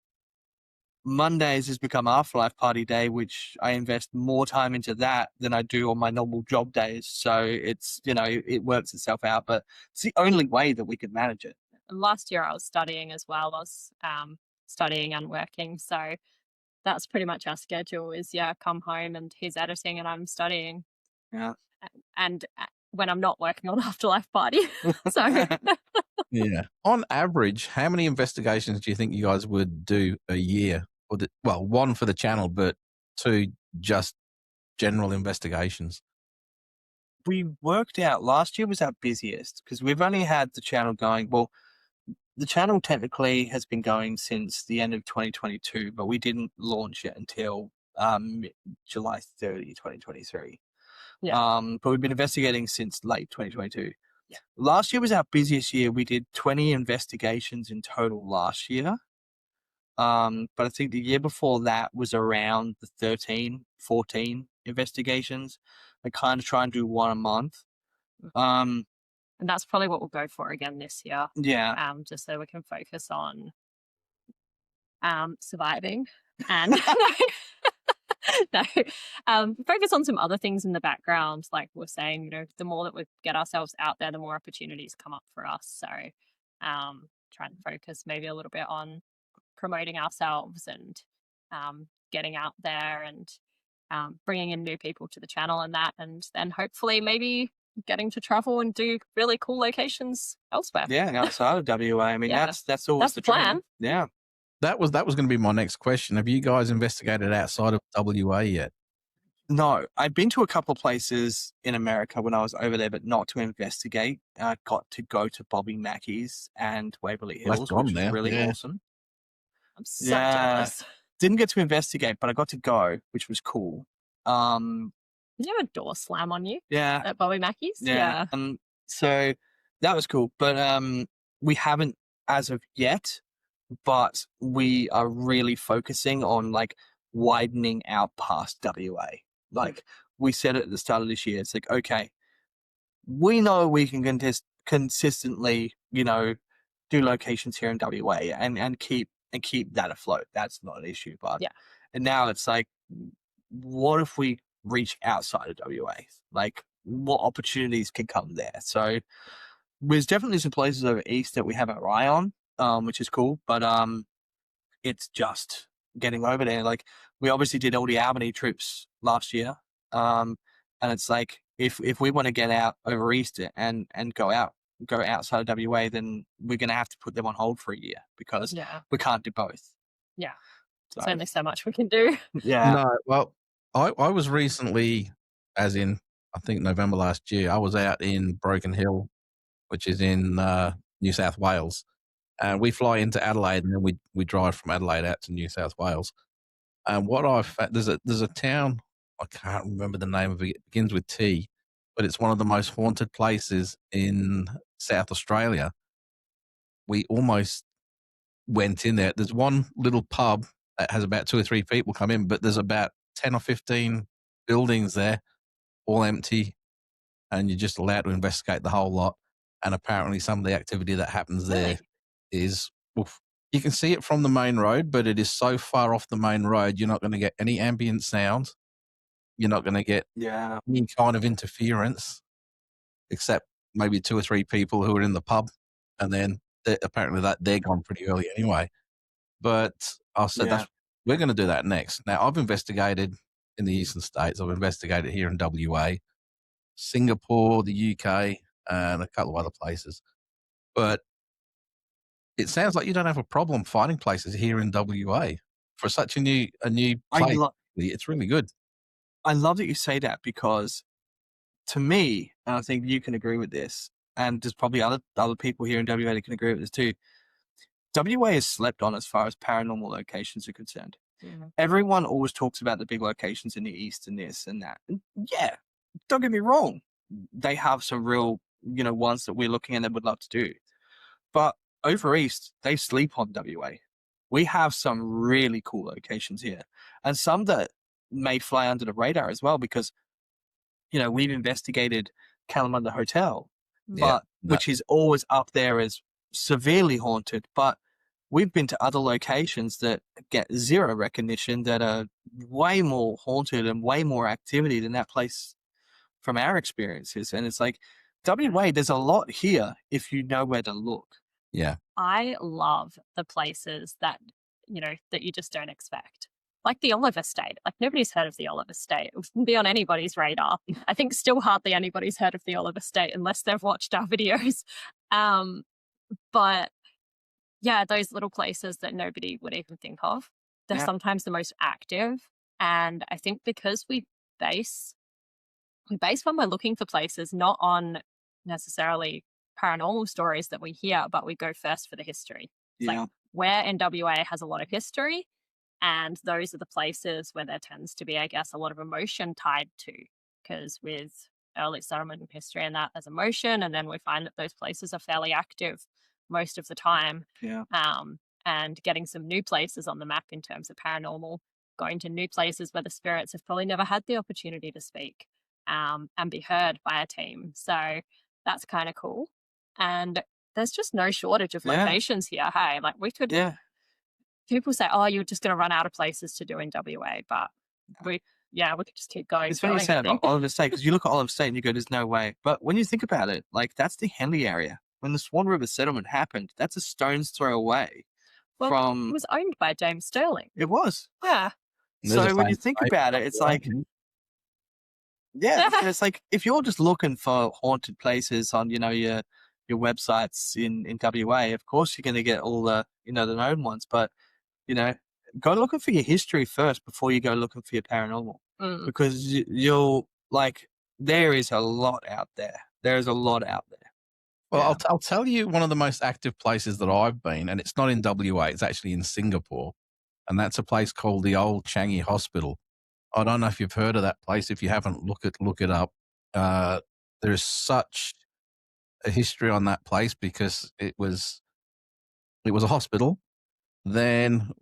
Mondays has become Afterlife Party Day, which I invest more time into that than I do on my normal job days. So it's, you know, it works itself out, but it's the only way that we could manage it. Last year I was studying as well. I was studying and working. So that's pretty much our schedule is, come home and he's editing and I'm studying. Yeah. And when I'm not working on Afterlife Party. So yeah. On average, how many investigations do you think you guys would do a year? Well, one for the channel, but 2 just general investigations. we worked out last year was our busiest because we've only had the channel going. Well, the channel technically has been going since the end of 2022, but we didn't launch it until July 30, 2023. Yeah. But we've been investigating since late 2022. Yeah. Last year was our busiest year. We did 20 investigations in total last year. But I think the year before that was around the 13, 14 investigations. I kind of try and do one a month. And that's probably what we'll go for again this year. Yeah. Just so we can focus on surviving and no, focus on some other things in the background. Like we're saying, you know, the more that we get ourselves out there, the more opportunities come up for us. So try and focus maybe a little bit on promoting ourselves and getting out there and bringing in new people to the channel and that, and then hopefully maybe getting to travel and do really cool locations elsewhere. Yeah, outside of WA. I mean, Yeah. that's always That's the the plan. dream. Yeah. That was going to be my next question. Have you guys investigated outside of WA yet? No, I've been to a couple of places in America when I was over there, but not to investigate. I got to go to Bobby Mackey's and Waverly Well, Hills, that's gone which was now, really yeah. awesome. I'm so Yeah. jealous. Didn't get to investigate, but I got to go, which was cool. Did you have a door slam on you Yeah. at Bobby Mackey's? Yeah. So that was cool, but we haven't as of yet, but we are really focusing on like widening out past WA. Like we said at the start of this year, it's like, okay, we know we can consistently, you know, do locations here in WA and keep that afloat. That's not an issue. But Yeah. and now it's like, what if we reach outside of WA? Like, what opportunities can come there? So there's definitely some places over east that we have our eye on, which is cool. But it's just getting over there. Like we obviously did all the Albany trips last year, and it's like if we want to get out over east and go outside of WA, then we're going to have to put them on hold for a year because we can't do both. Yeah. So, There's only so much we can do. yeah. No, well, I was recently, as in, I think November last year, I was out in Broken Hill, which is in New South Wales. And we fly into Adelaide and then we drive from Adelaide out to New South Wales. And what I've found, there's a town, I can't remember the name of it, it begins with T, but it's one of the most haunted places in South Australia. We almost went in there. There's one little pub that has about 2 or 3 people come in, but there's about 10 or 15 buildings there, all empty, and you're just allowed to investigate the whole lot. And apparently some of the activity that happens there is, oof, you can see it from the main road, but it is so far off the main road, you're not going to get any ambient sound. You're not going to get any kind of interference, except maybe 2 or 3 people who are in the pub, and then apparently they're gone pretty early anyway. But I said, we're going to do that next. Now, I've investigated in the eastern states. I've investigated here in WA, Singapore, the UK, and a couple of other places. But it sounds like you don't have a problem finding places here in WA for such a new place. It's really good. I love that you say that because to me, and I think you can agree with this, and there's probably other people here in WA that can agree with this too, WA is slept on as far as paranormal locations are concerned. Everyone always talks about the big locations in the east and this and that. And yeah, don't get me wrong. They have some real, you know, ones that we're looking at and would love to do. But over east, they sleep on WA. We have some really cool locations here and some that may fly under the radar as well because, you know, we've investigated Kalamunda Hotel, but which is always up there as severely haunted. But we've been to other locations that get zero recognition that are way more haunted and way more activity than that place from our experiences. And it's like, WA, there's a lot here if you know where to look. Yeah. I love the places that, you know, that you just don't expect. Like the Olive Estate. Like nobody's heard of the Olive Estate. It wouldn't be on anybody's radar. I think still hardly anybody's heard of the Olive Estate unless they've watched our videos. But yeah, those little places that nobody would even think of, they're sometimes the most active. And I think because we base based when we're looking for places, not on necessarily paranormal stories that we hear, but we go first for the history. It's like Yeah. where NWA has a lot of history, and those are the places where there tends to be, I guess, a lot of emotion tied to. Because with early settlement history and that as emotion, and then we find that those places are fairly active most of the time. Yeah. And getting some new places on the map in terms of paranormal, going to new places where the spirits have probably never had the opportunity to speak and be heard by a team. So that's kind of cool. And there's just no shortage of Yeah. locations here. Hey, like we could, Yeah. people say, oh, you're just going to run out of places to do in WA, but we could just keep going. It's funny you say that, Oliver State, because you look at Oliver State and you go, there's no way. But when you think about it, like that's the Henley area. When the Swan River settlement happened, that's a stone's throw away Well, from. it was owned by James Sterling. It was. Yeah. And there's a So when you famous think statement about it, up it's there. like, yeah, it's like if you're just looking for haunted places on, your websites in WA, of course you're going to get all the, the known ones. But, go looking for your history first before you go looking for your paranormal. Mm. Because you'll, like, there is a lot out there. There's a lot out there. Well, Yeah. I'll tell you one of the most active places that I've been, and it's not in WA, it's actually in Singapore, and that's a place called the Old Changi Hospital. I don't know if you've heard of that place. If you haven't, look it up. There's such a history on that place because it was a hospital. Then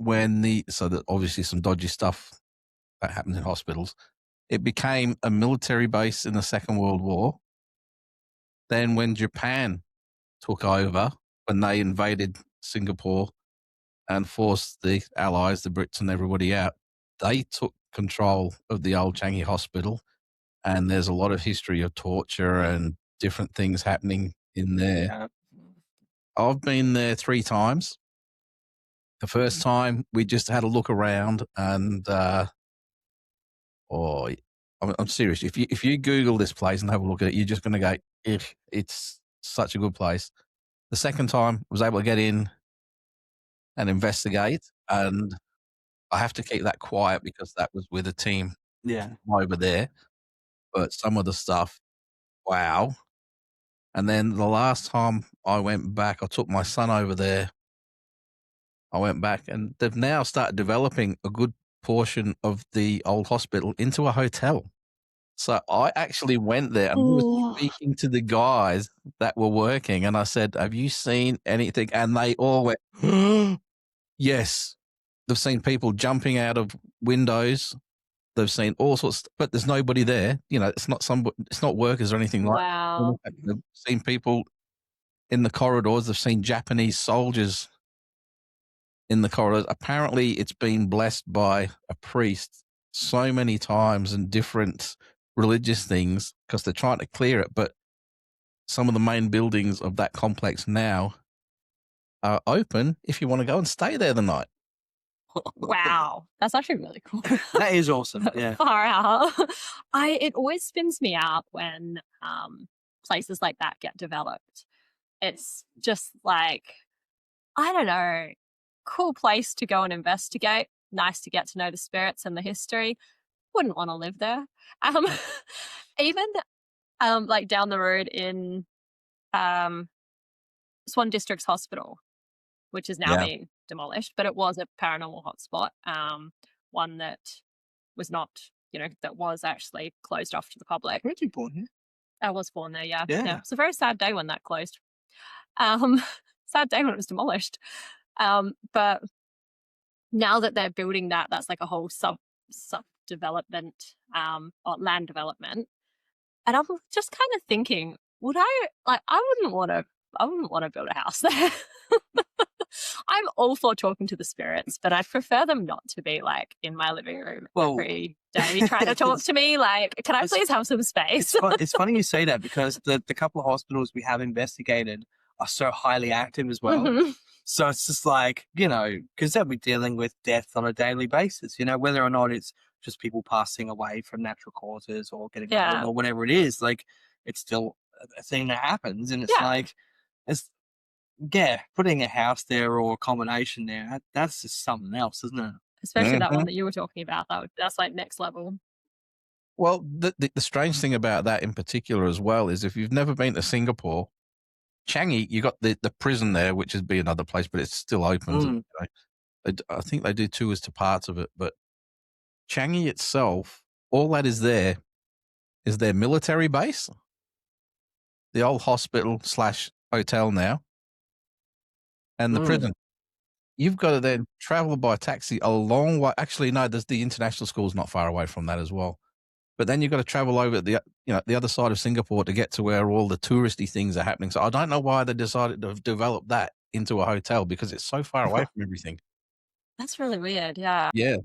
so that obviously some dodgy stuff that happens in hospitals. It became a military base in the Second World War. Then when Japan took over, when they invaded Singapore and forced the Allies, the Brits and everybody out, they took control of the Old Changi Hospital. And there's a lot of history of torture and different things happening in there. Yeah. I've been there 3 times. The first time we just had a look around and, I'm serious. If you Google this place and have a look at it, you're just going to go, it's such a good place. The second time I was able to get in and investigate, and I have to keep that quiet because that was with a team Yeah. over there. But some of the stuff, wow. And then the last time I went back, I took my son over there. I went back and they've now started developing a good portion of the old hospital into a hotel. So I actually went there and I was speaking to the guys that were working and I said, have you seen anything? And they all went, yes. They've seen people jumping out of windows. They've seen all sorts, but there's nobody there. It's not workers or anything like that. Wow. They've seen people in the corridors. They've seen Japanese soldiers in the corridors. Apparently, it's been blessed by a priest so many times and different religious things because they're trying to clear it. But some of the main buildings of that complex now are open if you want to go and stay there the night. Wow. That's actually really cool. That is awesome. Yeah. Far out. It always spins me out when places like that get developed. It's just like, I don't know, cool place to go and investigate. Nice to get to know the spirits and the history. Wouldn't want to live there. Even like down the road in Swan District's hospital, which is now being demolished, but it was a paranormal hotspot. One that was not, that was actually closed off to the public. Weren't you born here? I was born there, yeah. Yeah. It's a very sad day when that closed. Sad day when it was demolished. But now that they're building that's like a whole sub development, or land development. And I'm just kind of thinking, I wouldn't want to build a house there. I'm all for talking to the spirits, but I'd prefer them not to be like in my living room every day trying to talk to me. Like, can I please have some space? It's funny you say that because the couple of hospitals we have investigated are so highly active as well. Mhm. So it's just like, because they'll be dealing with death on a daily basis, whether or not it's just people passing away from natural causes or getting ill or whatever it is, like it's still a thing that happens. And it's like, putting a house there or a combination there, that's just something else, isn't it? Especially that one that you were talking about. That's like next level. Well, the strange thing about that in particular as well is if you've never been to Singapore, Changi, you got the prison there, which would be another place, but it's still open. Mm. I think they do tours to parts of it, but Changi itself, all that is there is their military base, the old hospital / hotel now, and the prison. You've got to then travel by taxi a long way. Actually, no, there's the international school's not far away from that as well. But then you've got to travel over the other side of Singapore to get to where all the touristy things are happening. So I don't know why they decided to develop that into a hotel because it's so far away from everything. That's really weird. Yeah. Yeah.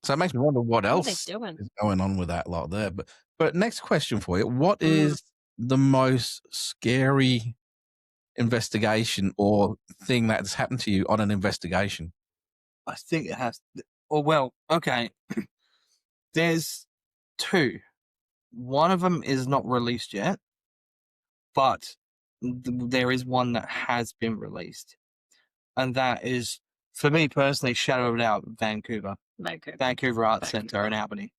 So it makes me wonder what What are else they doing? is going on with that lot there. But next question for you. What is the most scary investigation or thing that's happened to you on an investigation? I think it has. Well, okay. There's two. One of them is not released yet, but there is one that has been released. And that is, for me personally, shadowed out Vancouver Arts Centre in Albany.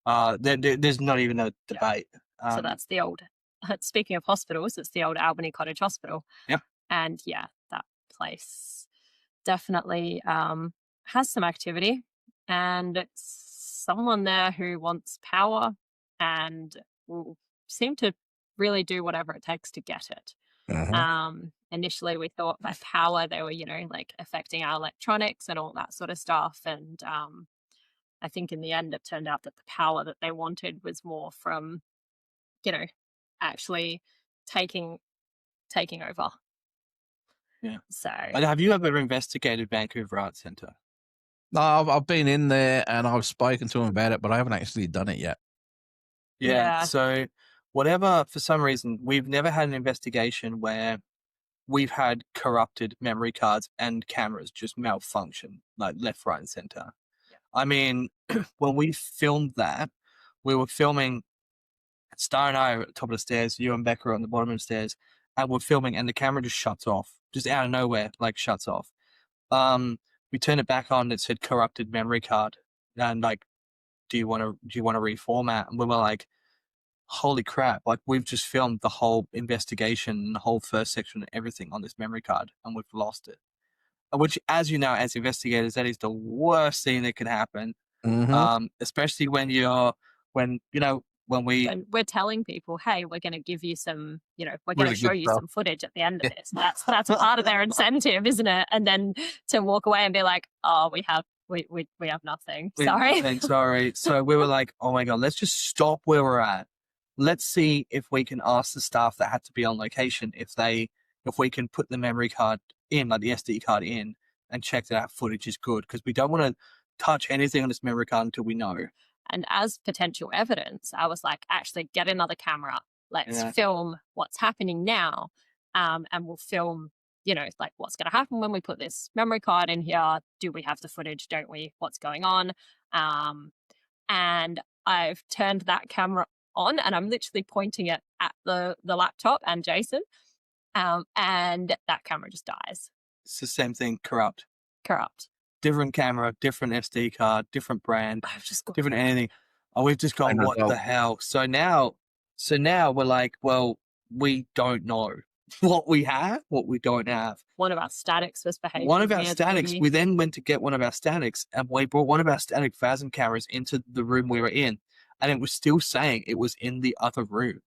There's not even a debate. So that's the old, speaking of hospitals, it's the old Albany Cottage Hospital. Yep. And yeah, that place definitely has some activity, and it's someone there who wants power and will seem to really do whatever it takes to get it. Initially we thought by power they were, like affecting our electronics and all that sort of stuff. And I think in the end it turned out that the power that they wanted was more from, actually taking over. Yeah. So have you ever investigated Vancouver Arts Centre? No, I've been in there and I've spoken to them about it, but I haven't actually done it yet. Yeah. So whatever, for some reason, we've never had an investigation where we've had corrupted memory cards and cameras just malfunction, like left, right, and center. Yeah. I mean, when we filmed that, we were filming, Star and I are at the top of the stairs, you and Becca are on the bottom of the stairs, and we're filming, and the camera just shuts off, just out of nowhere, like shuts off. We turned it back on, it said corrupted memory card, and like, do you want to reformat? And we were like, holy crap, like we've just filmed the whole investigation, the whole first section, everything on this memory card, and we've lost it. Which, as you know, as investigators, that is the worst thing that can happen. Especially when we're telling people, hey, we're going to give you some, we're going to show you some footage at the end of this. That's part of their incentive, isn't it? And then to walk away and be like, oh, we have nothing. Sorry. So we were like, oh my God, let's just stop where we're at. Let's see if we can ask the staff that had to be on location if we can put the memory card in, like the SD card in, and check that our footage is good, because we don't want to touch anything on this memory card until we know. And as potential evidence, I was like, actually get another camera. Let's film what's happening now. And we'll film, like what's going to happen when we put this memory card in here. Do we have the footage? Don't we? What's going on? And I've turned that camera on and I'm literally pointing it at the laptop and Jason. And that camera just dies. It's the same thing, corrupt. Different camera, different SD card, different brand, different anything. Oh, we've just gone, what the hell? So now we're like, well, we don't know what we have, what we don't have. One of our statics was behaving. We then went to get one of our statics, and we brought one of our static phasm cameras into the room we were in, and it was still saying it was in the other room.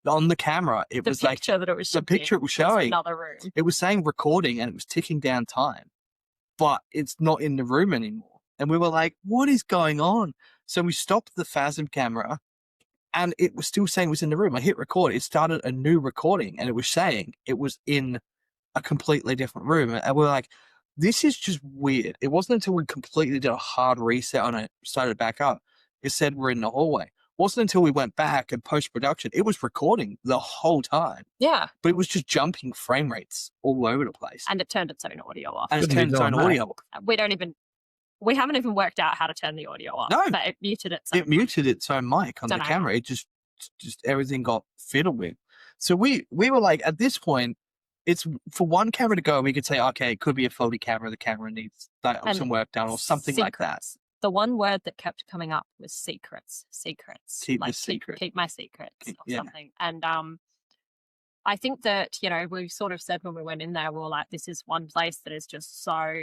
On the camera, it was like the picture it was showing. Another room. It was saying recording, and it was ticking down time, but it's not in the room anymore. And we were like, what is going on? So we stopped the phasm camera, and it was still saying it was in the room. I hit record. It started a new recording, and it was saying it was in a completely different room. And we're like, this is just weird. It wasn't until we completely did a hard reset on it, started back up, it said we're in the hallway. It wasn't until we went back and post-production, it was recording the whole time. Yeah. But it was just jumping frame rates all over the place. And it turned its own audio off. We haven't even worked out how to turn the audio off. No. But it muted its own. It muted its own mic on the camera. It just everything got fiddled with. So we were like, at this point, it's for one camera to go, we could say, okay, it could be a faulty camera. The camera needs some work done or something like that. the one word that kept coming up was secrets. Keep Like the secret. keep my secrets or Yeah. something. And I think that, we sort of said when we went in there, we were like, this is one place that is just so,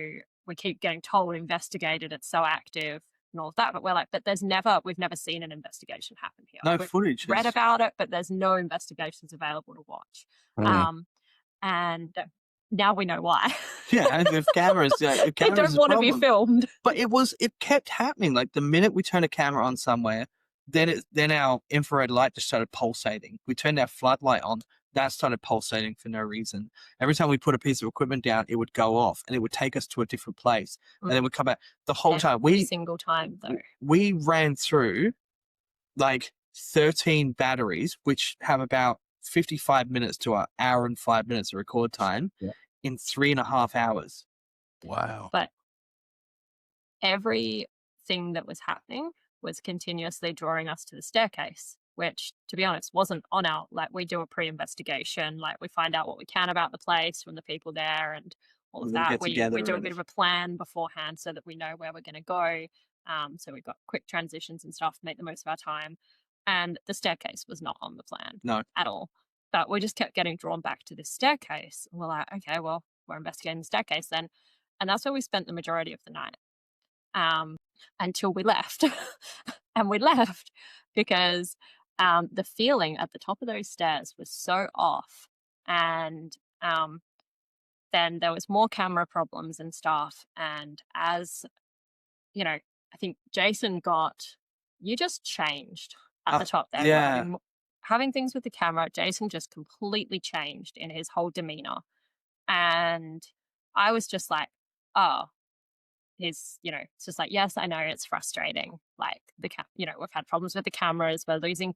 we keep getting told, investigated, it's so active and all of that. But we're like, but we've never seen an investigation happen here. No We've footage. read about it, but there's no investigations available to watch. And now we know why. Yeah, and with cameras, They cameras don't want to be filmed. But it kept happening. Like the minute we turned a camera on somewhere, then our infrared light just started pulsating. We turned our floodlight on, that started pulsating for no reason. Every time we put a piece of equipment down, it would go off and it would take us to a different place, and then we'd come back. The whole time Every single time though. we ran through like 13 batteries, which have about 55 minutes to an hour and 5 minutes of record time in 3.5 hours. Wow. But everything that was happening was continuously drawing us to the staircase, which, to be honest, wasn't on our, like, we do a pre-investigation, like we find out what we can about the place from the people there and all of that. We do a bit of a plan beforehand so that we know where we're going to go. So we've got quick transitions and stuff, make the most of our time. And the staircase was not on the plan at all. But we just kept getting drawn back to this staircase. And we're like, okay, well, we're investigating the staircase then. And that's where we spent the majority of the night. Until we left. And we left because the feeling at the top of those stairs was so off. And then there was more camera problems and stuff. And as, I think Jason you just changed at the top there. Yeah. Having things with the camera, Jason just completely changed in his whole demeanor. And I was just like, oh, it's just like, yes, I know it's frustrating. Like we've had problems with the cameras. We're losing,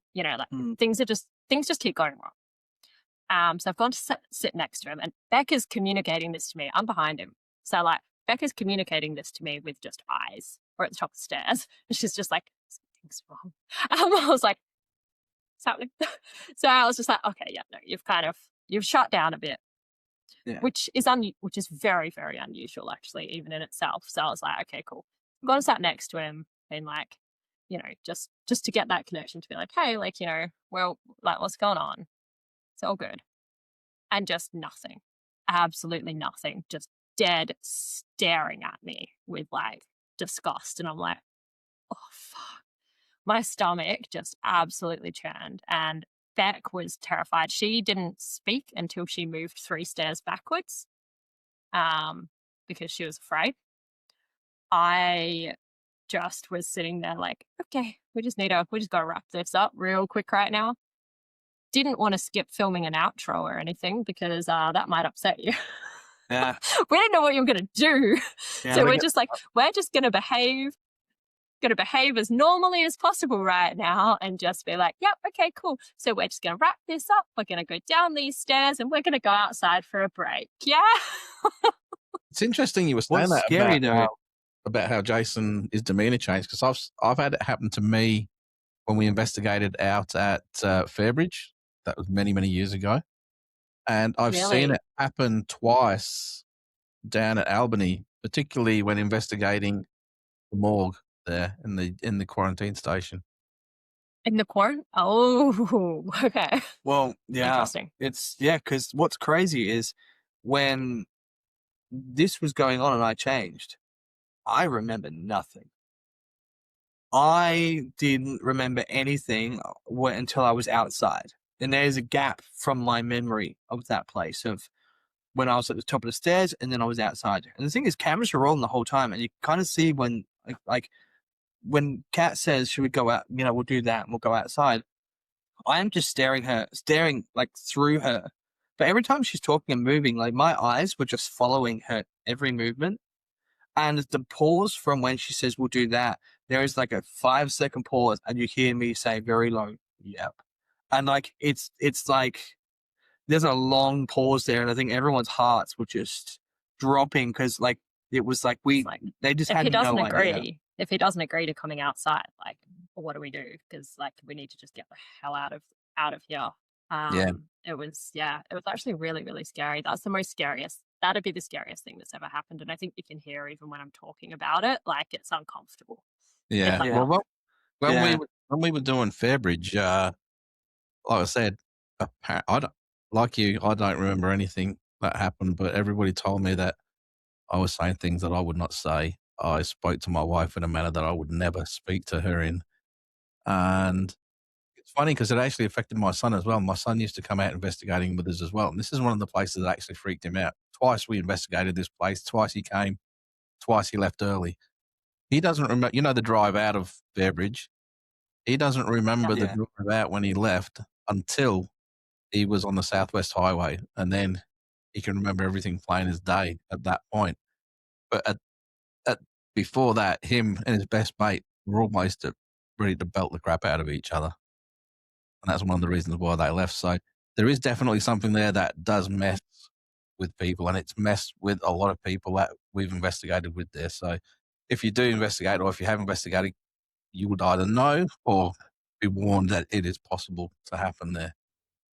things just keep going wrong. So I've gone to sit next to him, and Becca's communicating this to me. I'm behind him. So like Becca's communicating this to me with just eyes. We're at the top of the stairs. And she's just like, something's wrong. I was like, what's happening? So I was just like, okay, yeah, no, you've shut down a bit. Yeah. Which is very, very unusual, actually, even in itself. So I was like, okay, cool. I'm going to sat next to him and like, just to get that connection to be like, hey, like, well, like, what's going on? It's all good. And just nothing, absolutely nothing, just dead staring at me with like disgust. And I'm like, oh, fuck. My stomach just absolutely churned. And Beck was terrified. She didn't speak until she moved 3 stairs backwards because she was afraid. I just was sitting there like, okay, we just got to wrap this up real quick right now. Didn't want to skip filming an outro or anything because that might upset you. Yeah. We didn't know what you were going to do. Yeah, So we're just like, we're just going to behave as normally as possible right now and just be like, yep, okay, cool. So we're just going to wrap this up. We're going to go down these stairs and we're going to go outside for a break. Yeah. It's interesting you were saying What's that scary about how Jason, his demeanor changed, because I've had it happen to me when we investigated out at Fairbridge. That was many, many years ago. And I've seen it happen twice down at Albany, particularly when investigating the morgue there in the quarantine station. In the quarantine? Oh, okay. Well, yeah. Interesting. Because what's crazy is when this was going on and I changed, I remember nothing. I didn't remember anything until I was outside. And there's a gap from my memory of that place of when I was at the top of the stairs and then I was outside. And the thing is, cameras are rolling the whole time, and you kind of see when, like when Kat says, should we go out, we'll do that and we'll go outside. I am just staring like through her. But every time she's talking and moving, like my eyes were just following her every movement. And the pause from when she says, we'll do that, there is like a 5-second pause and you hear me say very low, yep. And like, it's like, there's a long pause there. And I think everyone's hearts were just dropping because like, it was like they just had no idea. If he doesn't agree to coming outside, like, what do we do? Because like, we need to just get the hell out of here. It was actually really, really scary. That's the most scariest. That'd be the scariest thing that's ever happened. And I think you can hear even when I'm talking about it, like it's uncomfortable. Yeah. like Yeah. that. When Yeah. we were doing Fairbridge, like I said, I don't, like you, I don't remember anything that happened, but everybody told me that I was saying things that I would not say. I spoke to my wife in a manner that I would never speak to her in. And it's funny because it actually affected my son as well. My son used to come out investigating with us as well. And this is one of the places that actually freaked him out. Twice we investigated this place. Twice he came. Twice he left early. He doesn't remember, the drive out of Fairbridge. He doesn't remember the Yeah. drive out when he left until he was on the Southwest Highway. And then he can remember everything plain as day at that point. But at before that, him and his best mate were almost ready to belt the crap out of each other. And that's one of the reasons why they left. So there is definitely something there that does mess with people, and it's messed with a lot of people that we've investigated with there. So if you do investigate, or if you have investigated, you would either know or be warned that it is possible to happen there.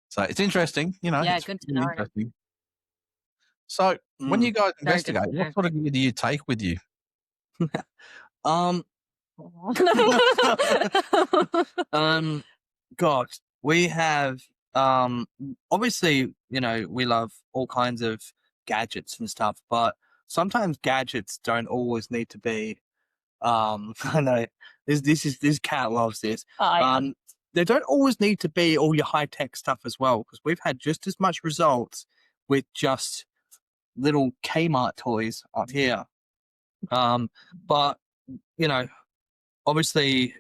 So it's interesting, Yeah, it's good to really know. interesting. So when you guys Very good investigate, to know. what sort of gear do you take with you? Um, gosh, we have, obviously, we love all kinds of gadgets and stuff, but sometimes gadgets don't always need to be, I know this cat loves this. Oh, yeah. They don't always need to be all your high-tech stuff as well, because we've had just as much results with just little Kmart toys up here. But, obviously,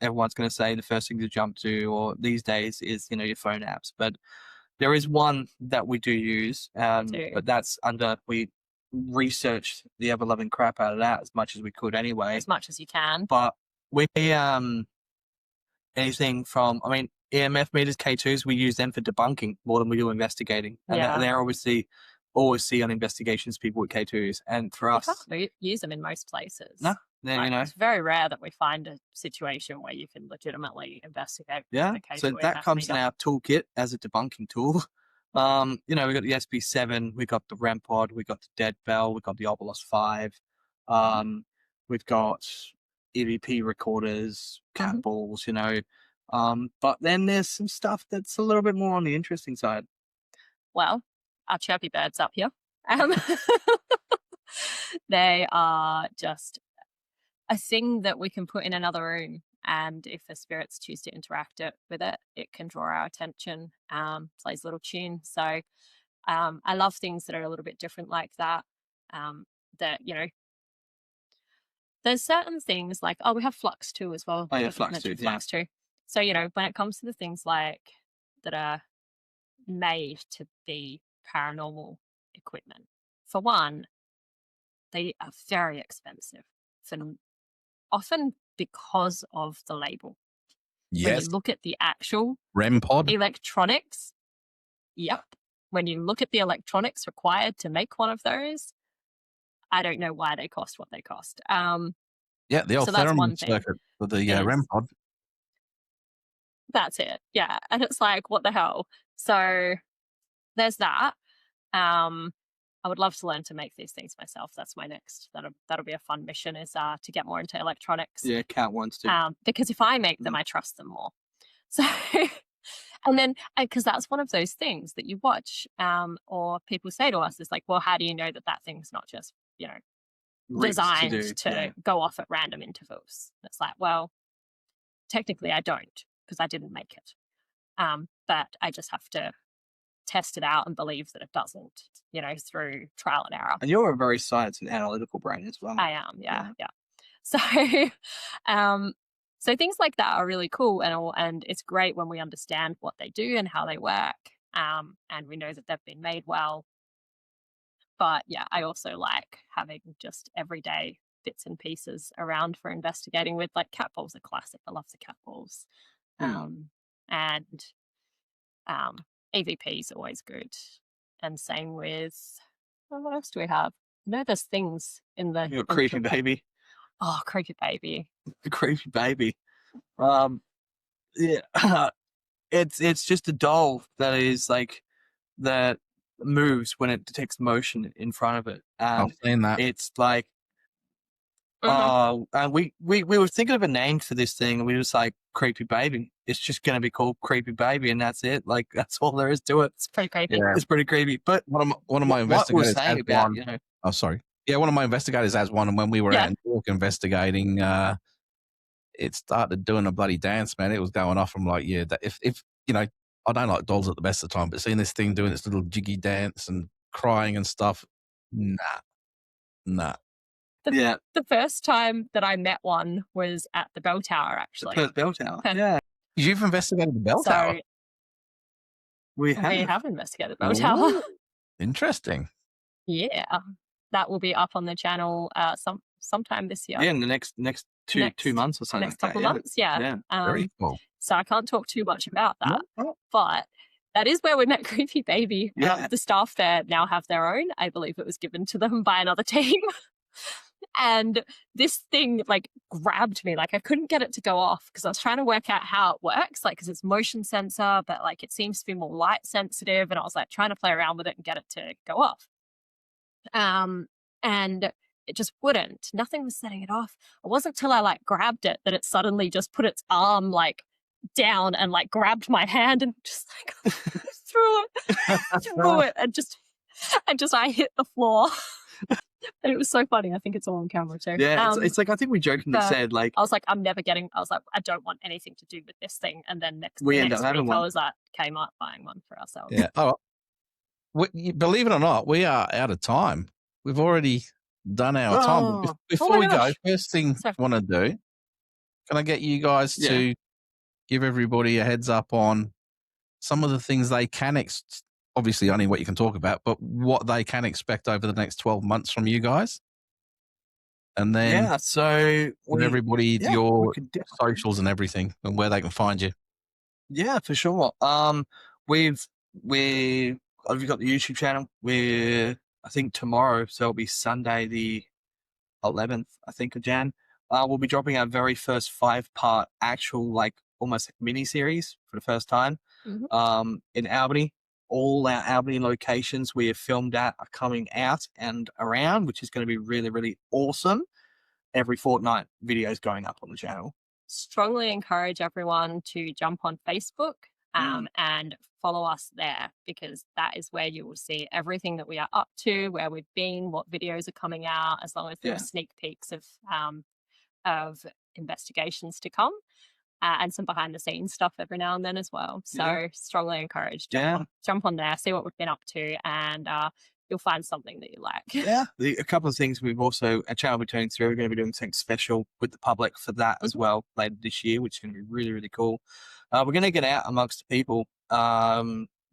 everyone's going to say the first thing to jump to, or these days, is, your phone apps. But there is one that we do use, but that's we researched the ever-loving crap out of that as much as we could anyway. As much as you can. But we, anything from, EMF meters, K2s, we use them for debunking more than we do investigating. And Yeah. they're obviously always see on investigations people with K2s. And for us, You can't use them in most places. no, then, It's very rare that we find a situation where you can legitimately investigate. yeah. with a K2 So that EMF comes in meter. our toolkit as a debunking tool. We got the SB7, we got the REM pod, we got the Dead Bell, we got the Obolus 5. We've got EVP recorders, cat balls, but then there's some stuff that's a little bit more on the interesting side. Well, our chirpy birds up here. They are just a thing that we can put in another room, and if the spirits choose to interact with it, it can draw our attention. Plays a little tune. So I love things that are a little bit different like that. That there's certain things like, we have flux too as well. Oh yeah, I've flux mentioned too. Yeah. flux too. So when it comes to the things like that are made to be paranormal equipment, for one, they are very expensive, often because of the label. When Yes. you look at the actual REM pod. electronics, yep. When you look at the electronics required to make one of those, I don't know why they cost what they cost. Yeah, the old so that's one theremin thing. circuit for the Is- REM pod. That's it. Yeah. And it's like, what the hell? So there's that. I would love to learn to make these things myself. That's my next. That'll be a fun mission, is to get more into electronics. Yeah, Cat wants to. Because if I make them, I trust them more. So, and then because that's one of those things that you watch, or people say to us, is like, well, how do you know that thing's not just Rigged designed to yeah. go off at random intervals? It's like, well, technically I don't, because I didn't make it. But I just have to test it out and believe that it doesn't, through trial and error. And you're a very science and analytical brain as well. I am, yeah. So, so things like that are really cool, and it's great when we understand what they do and how they work, and we know that they've been made well. But yeah, I also like having just everyday bits and pieces around for investigating with. Like cat balls are classic. I love the cat balls, and EVP is always good. And same with, what else do we have? There's things in the... You're a creepy baby. Oh, creepy baby. The creepy baby. Yeah. It's just a doll that is like, that moves when it detects motion in front of it. And I've seen that. it's like, And we were thinking of a name for this thing, and we were just like Creepy Baby. It's just going to be called Creepy Baby, and that's it. Like, that's all there is to it. It's pretty creepy. Yeah. It's pretty creepy. But One of my what we're investigators saying has about, one. Oh, sorry. Yeah, one of my investigators has one, and when we were Yeah. out in New York investigating, it started doing a bloody dance, man. It was going off. I'm like, yeah, that if I don't like dolls at the best of the time, but seeing this thing doing its little jiggy dance and crying and stuff, nah. The first time that I met one was at the bell tower, actually. Perth Bell Tower. Perth. Yeah. You've investigated the bell So tower. We we have investigated the bell tower. Ooh, interesting. Yeah. That will be up on the channel sometime this year. Yeah, in the next two months or something. Next couple of months, yeah. Very cool. So I can't talk too much about that. No. But that is where we met Creepy Baby. Yeah. The staff there now have their own. I believe it was given to them by another team. And this thing like grabbed me. Like I couldn't get it to go off because I was trying to work out how it works. Like, because it's motion sensor, but like it seems to be more light sensitive. And I was like trying to play around with it and get it to go off. And it just wouldn't. Nothing was setting it off. It wasn't till I like grabbed it that it suddenly just put its arm like down and like grabbed my hand and just like threw it and just I hit the floor. And it was so funny. I think it's all on camera too. Yeah, it's like, I think we jokingly but said, like, I was like, I don't want anything to do with this thing. And then next We end up having week, one. I was at Kmart buying one for ourselves. Yeah. Oh, believe it or not, we are out of time. We've already done our time. But before my we go, gosh. first thing I want to do, can I get you guys to give everybody a heads up on some of the things they can, obviously only what you can talk about, but what they can expect over the next 12 months from you guys? And then so give everybody we your could definitely- socials and everything and where they can find you. Yeah, for sure. We've got the YouTube channel. I think tomorrow, so it'll be Sunday the 11th, I think, of Jan. We'll be dropping our very first 5-part actual, like almost like mini series for the first time. In Albany. All our Albany locations we have filmed at are coming out and around, which is going to be really, really awesome. Every fortnight, videos going up on the channel. Strongly encourage everyone to jump on Facebook and follow us there, because that is where you will see everything that we are up to, where we've been, what videos are coming out, as long as there are sneak peeks of investigations to come. And some behind the scenes stuff every now and then as well. So strongly encouraged. Jump on there, see what we've been up to, and you'll find something that you like. Yeah. A couple of things we've also, our channel will be turning through. We're going to be doing something special with the public for that as well later this year, which is going to be really, really cool. We're going to get out amongst the people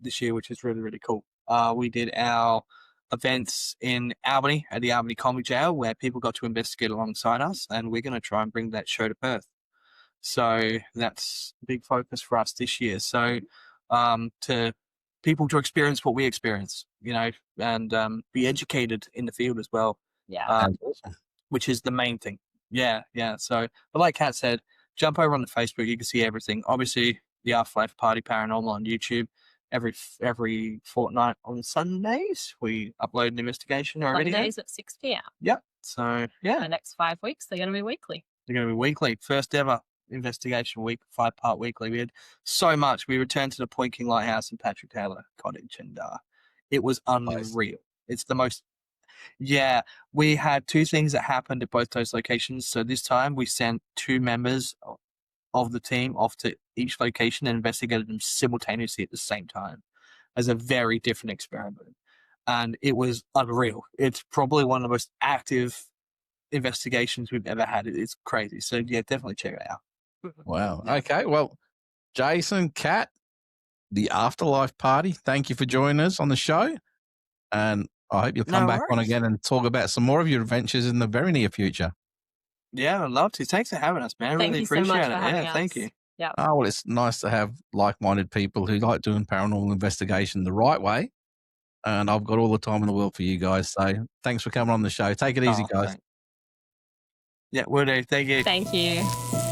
this year, which is really, really cool. We did our events in Albany at the Albany Comic Jail where people got to investigate alongside us, and we're going to try and bring that show to Perth. So that's a big focus for us this year. So to people to experience what we experience, and be educated in the field as well. Yeah. Which is the main thing. Yeah. So, but like Kat said, jump over on the Facebook. You can see everything. Obviously, the Afterlife Party Paranormal on YouTube. Every fortnight on Sundays, we upload an investigation or a video. Sundays at 6 p.m. Yep. So, For the next 5 weeks, they're going to be weekly. They're going to be weekly. First ever investigation week, 5-part weekly. We had so much. We returned to the Point King Lighthouse and Patrick Taylor Cottage, and it was unreal. It's the most. Yeah, we had 2 things that happened at both those locations. So this time we sent 2 members of the team off to each location and investigated them simultaneously at the same time as a very different experiment. And it was unreal. It's probably one of the most active investigations we've ever had. It's crazy. So yeah, definitely check it out. Wow. Okay. Well, Jason, Kat, the Afterlife Party, thank you for joining us on the show. And I hope you'll come back on again and talk about some more of your adventures in the very near future. Yeah, I'd love to. Thanks for having us, man. Thank Really you so appreciate much it. for having Yeah, us. thank you. Yeah. Oh, well, it's nice to have like-minded people who like doing paranormal investigation the right way. And I've got all the time in the world for you guys. So thanks for coming on the show. Take it easy, guys. Thanks. Yeah, will do. Thank you. Thank you.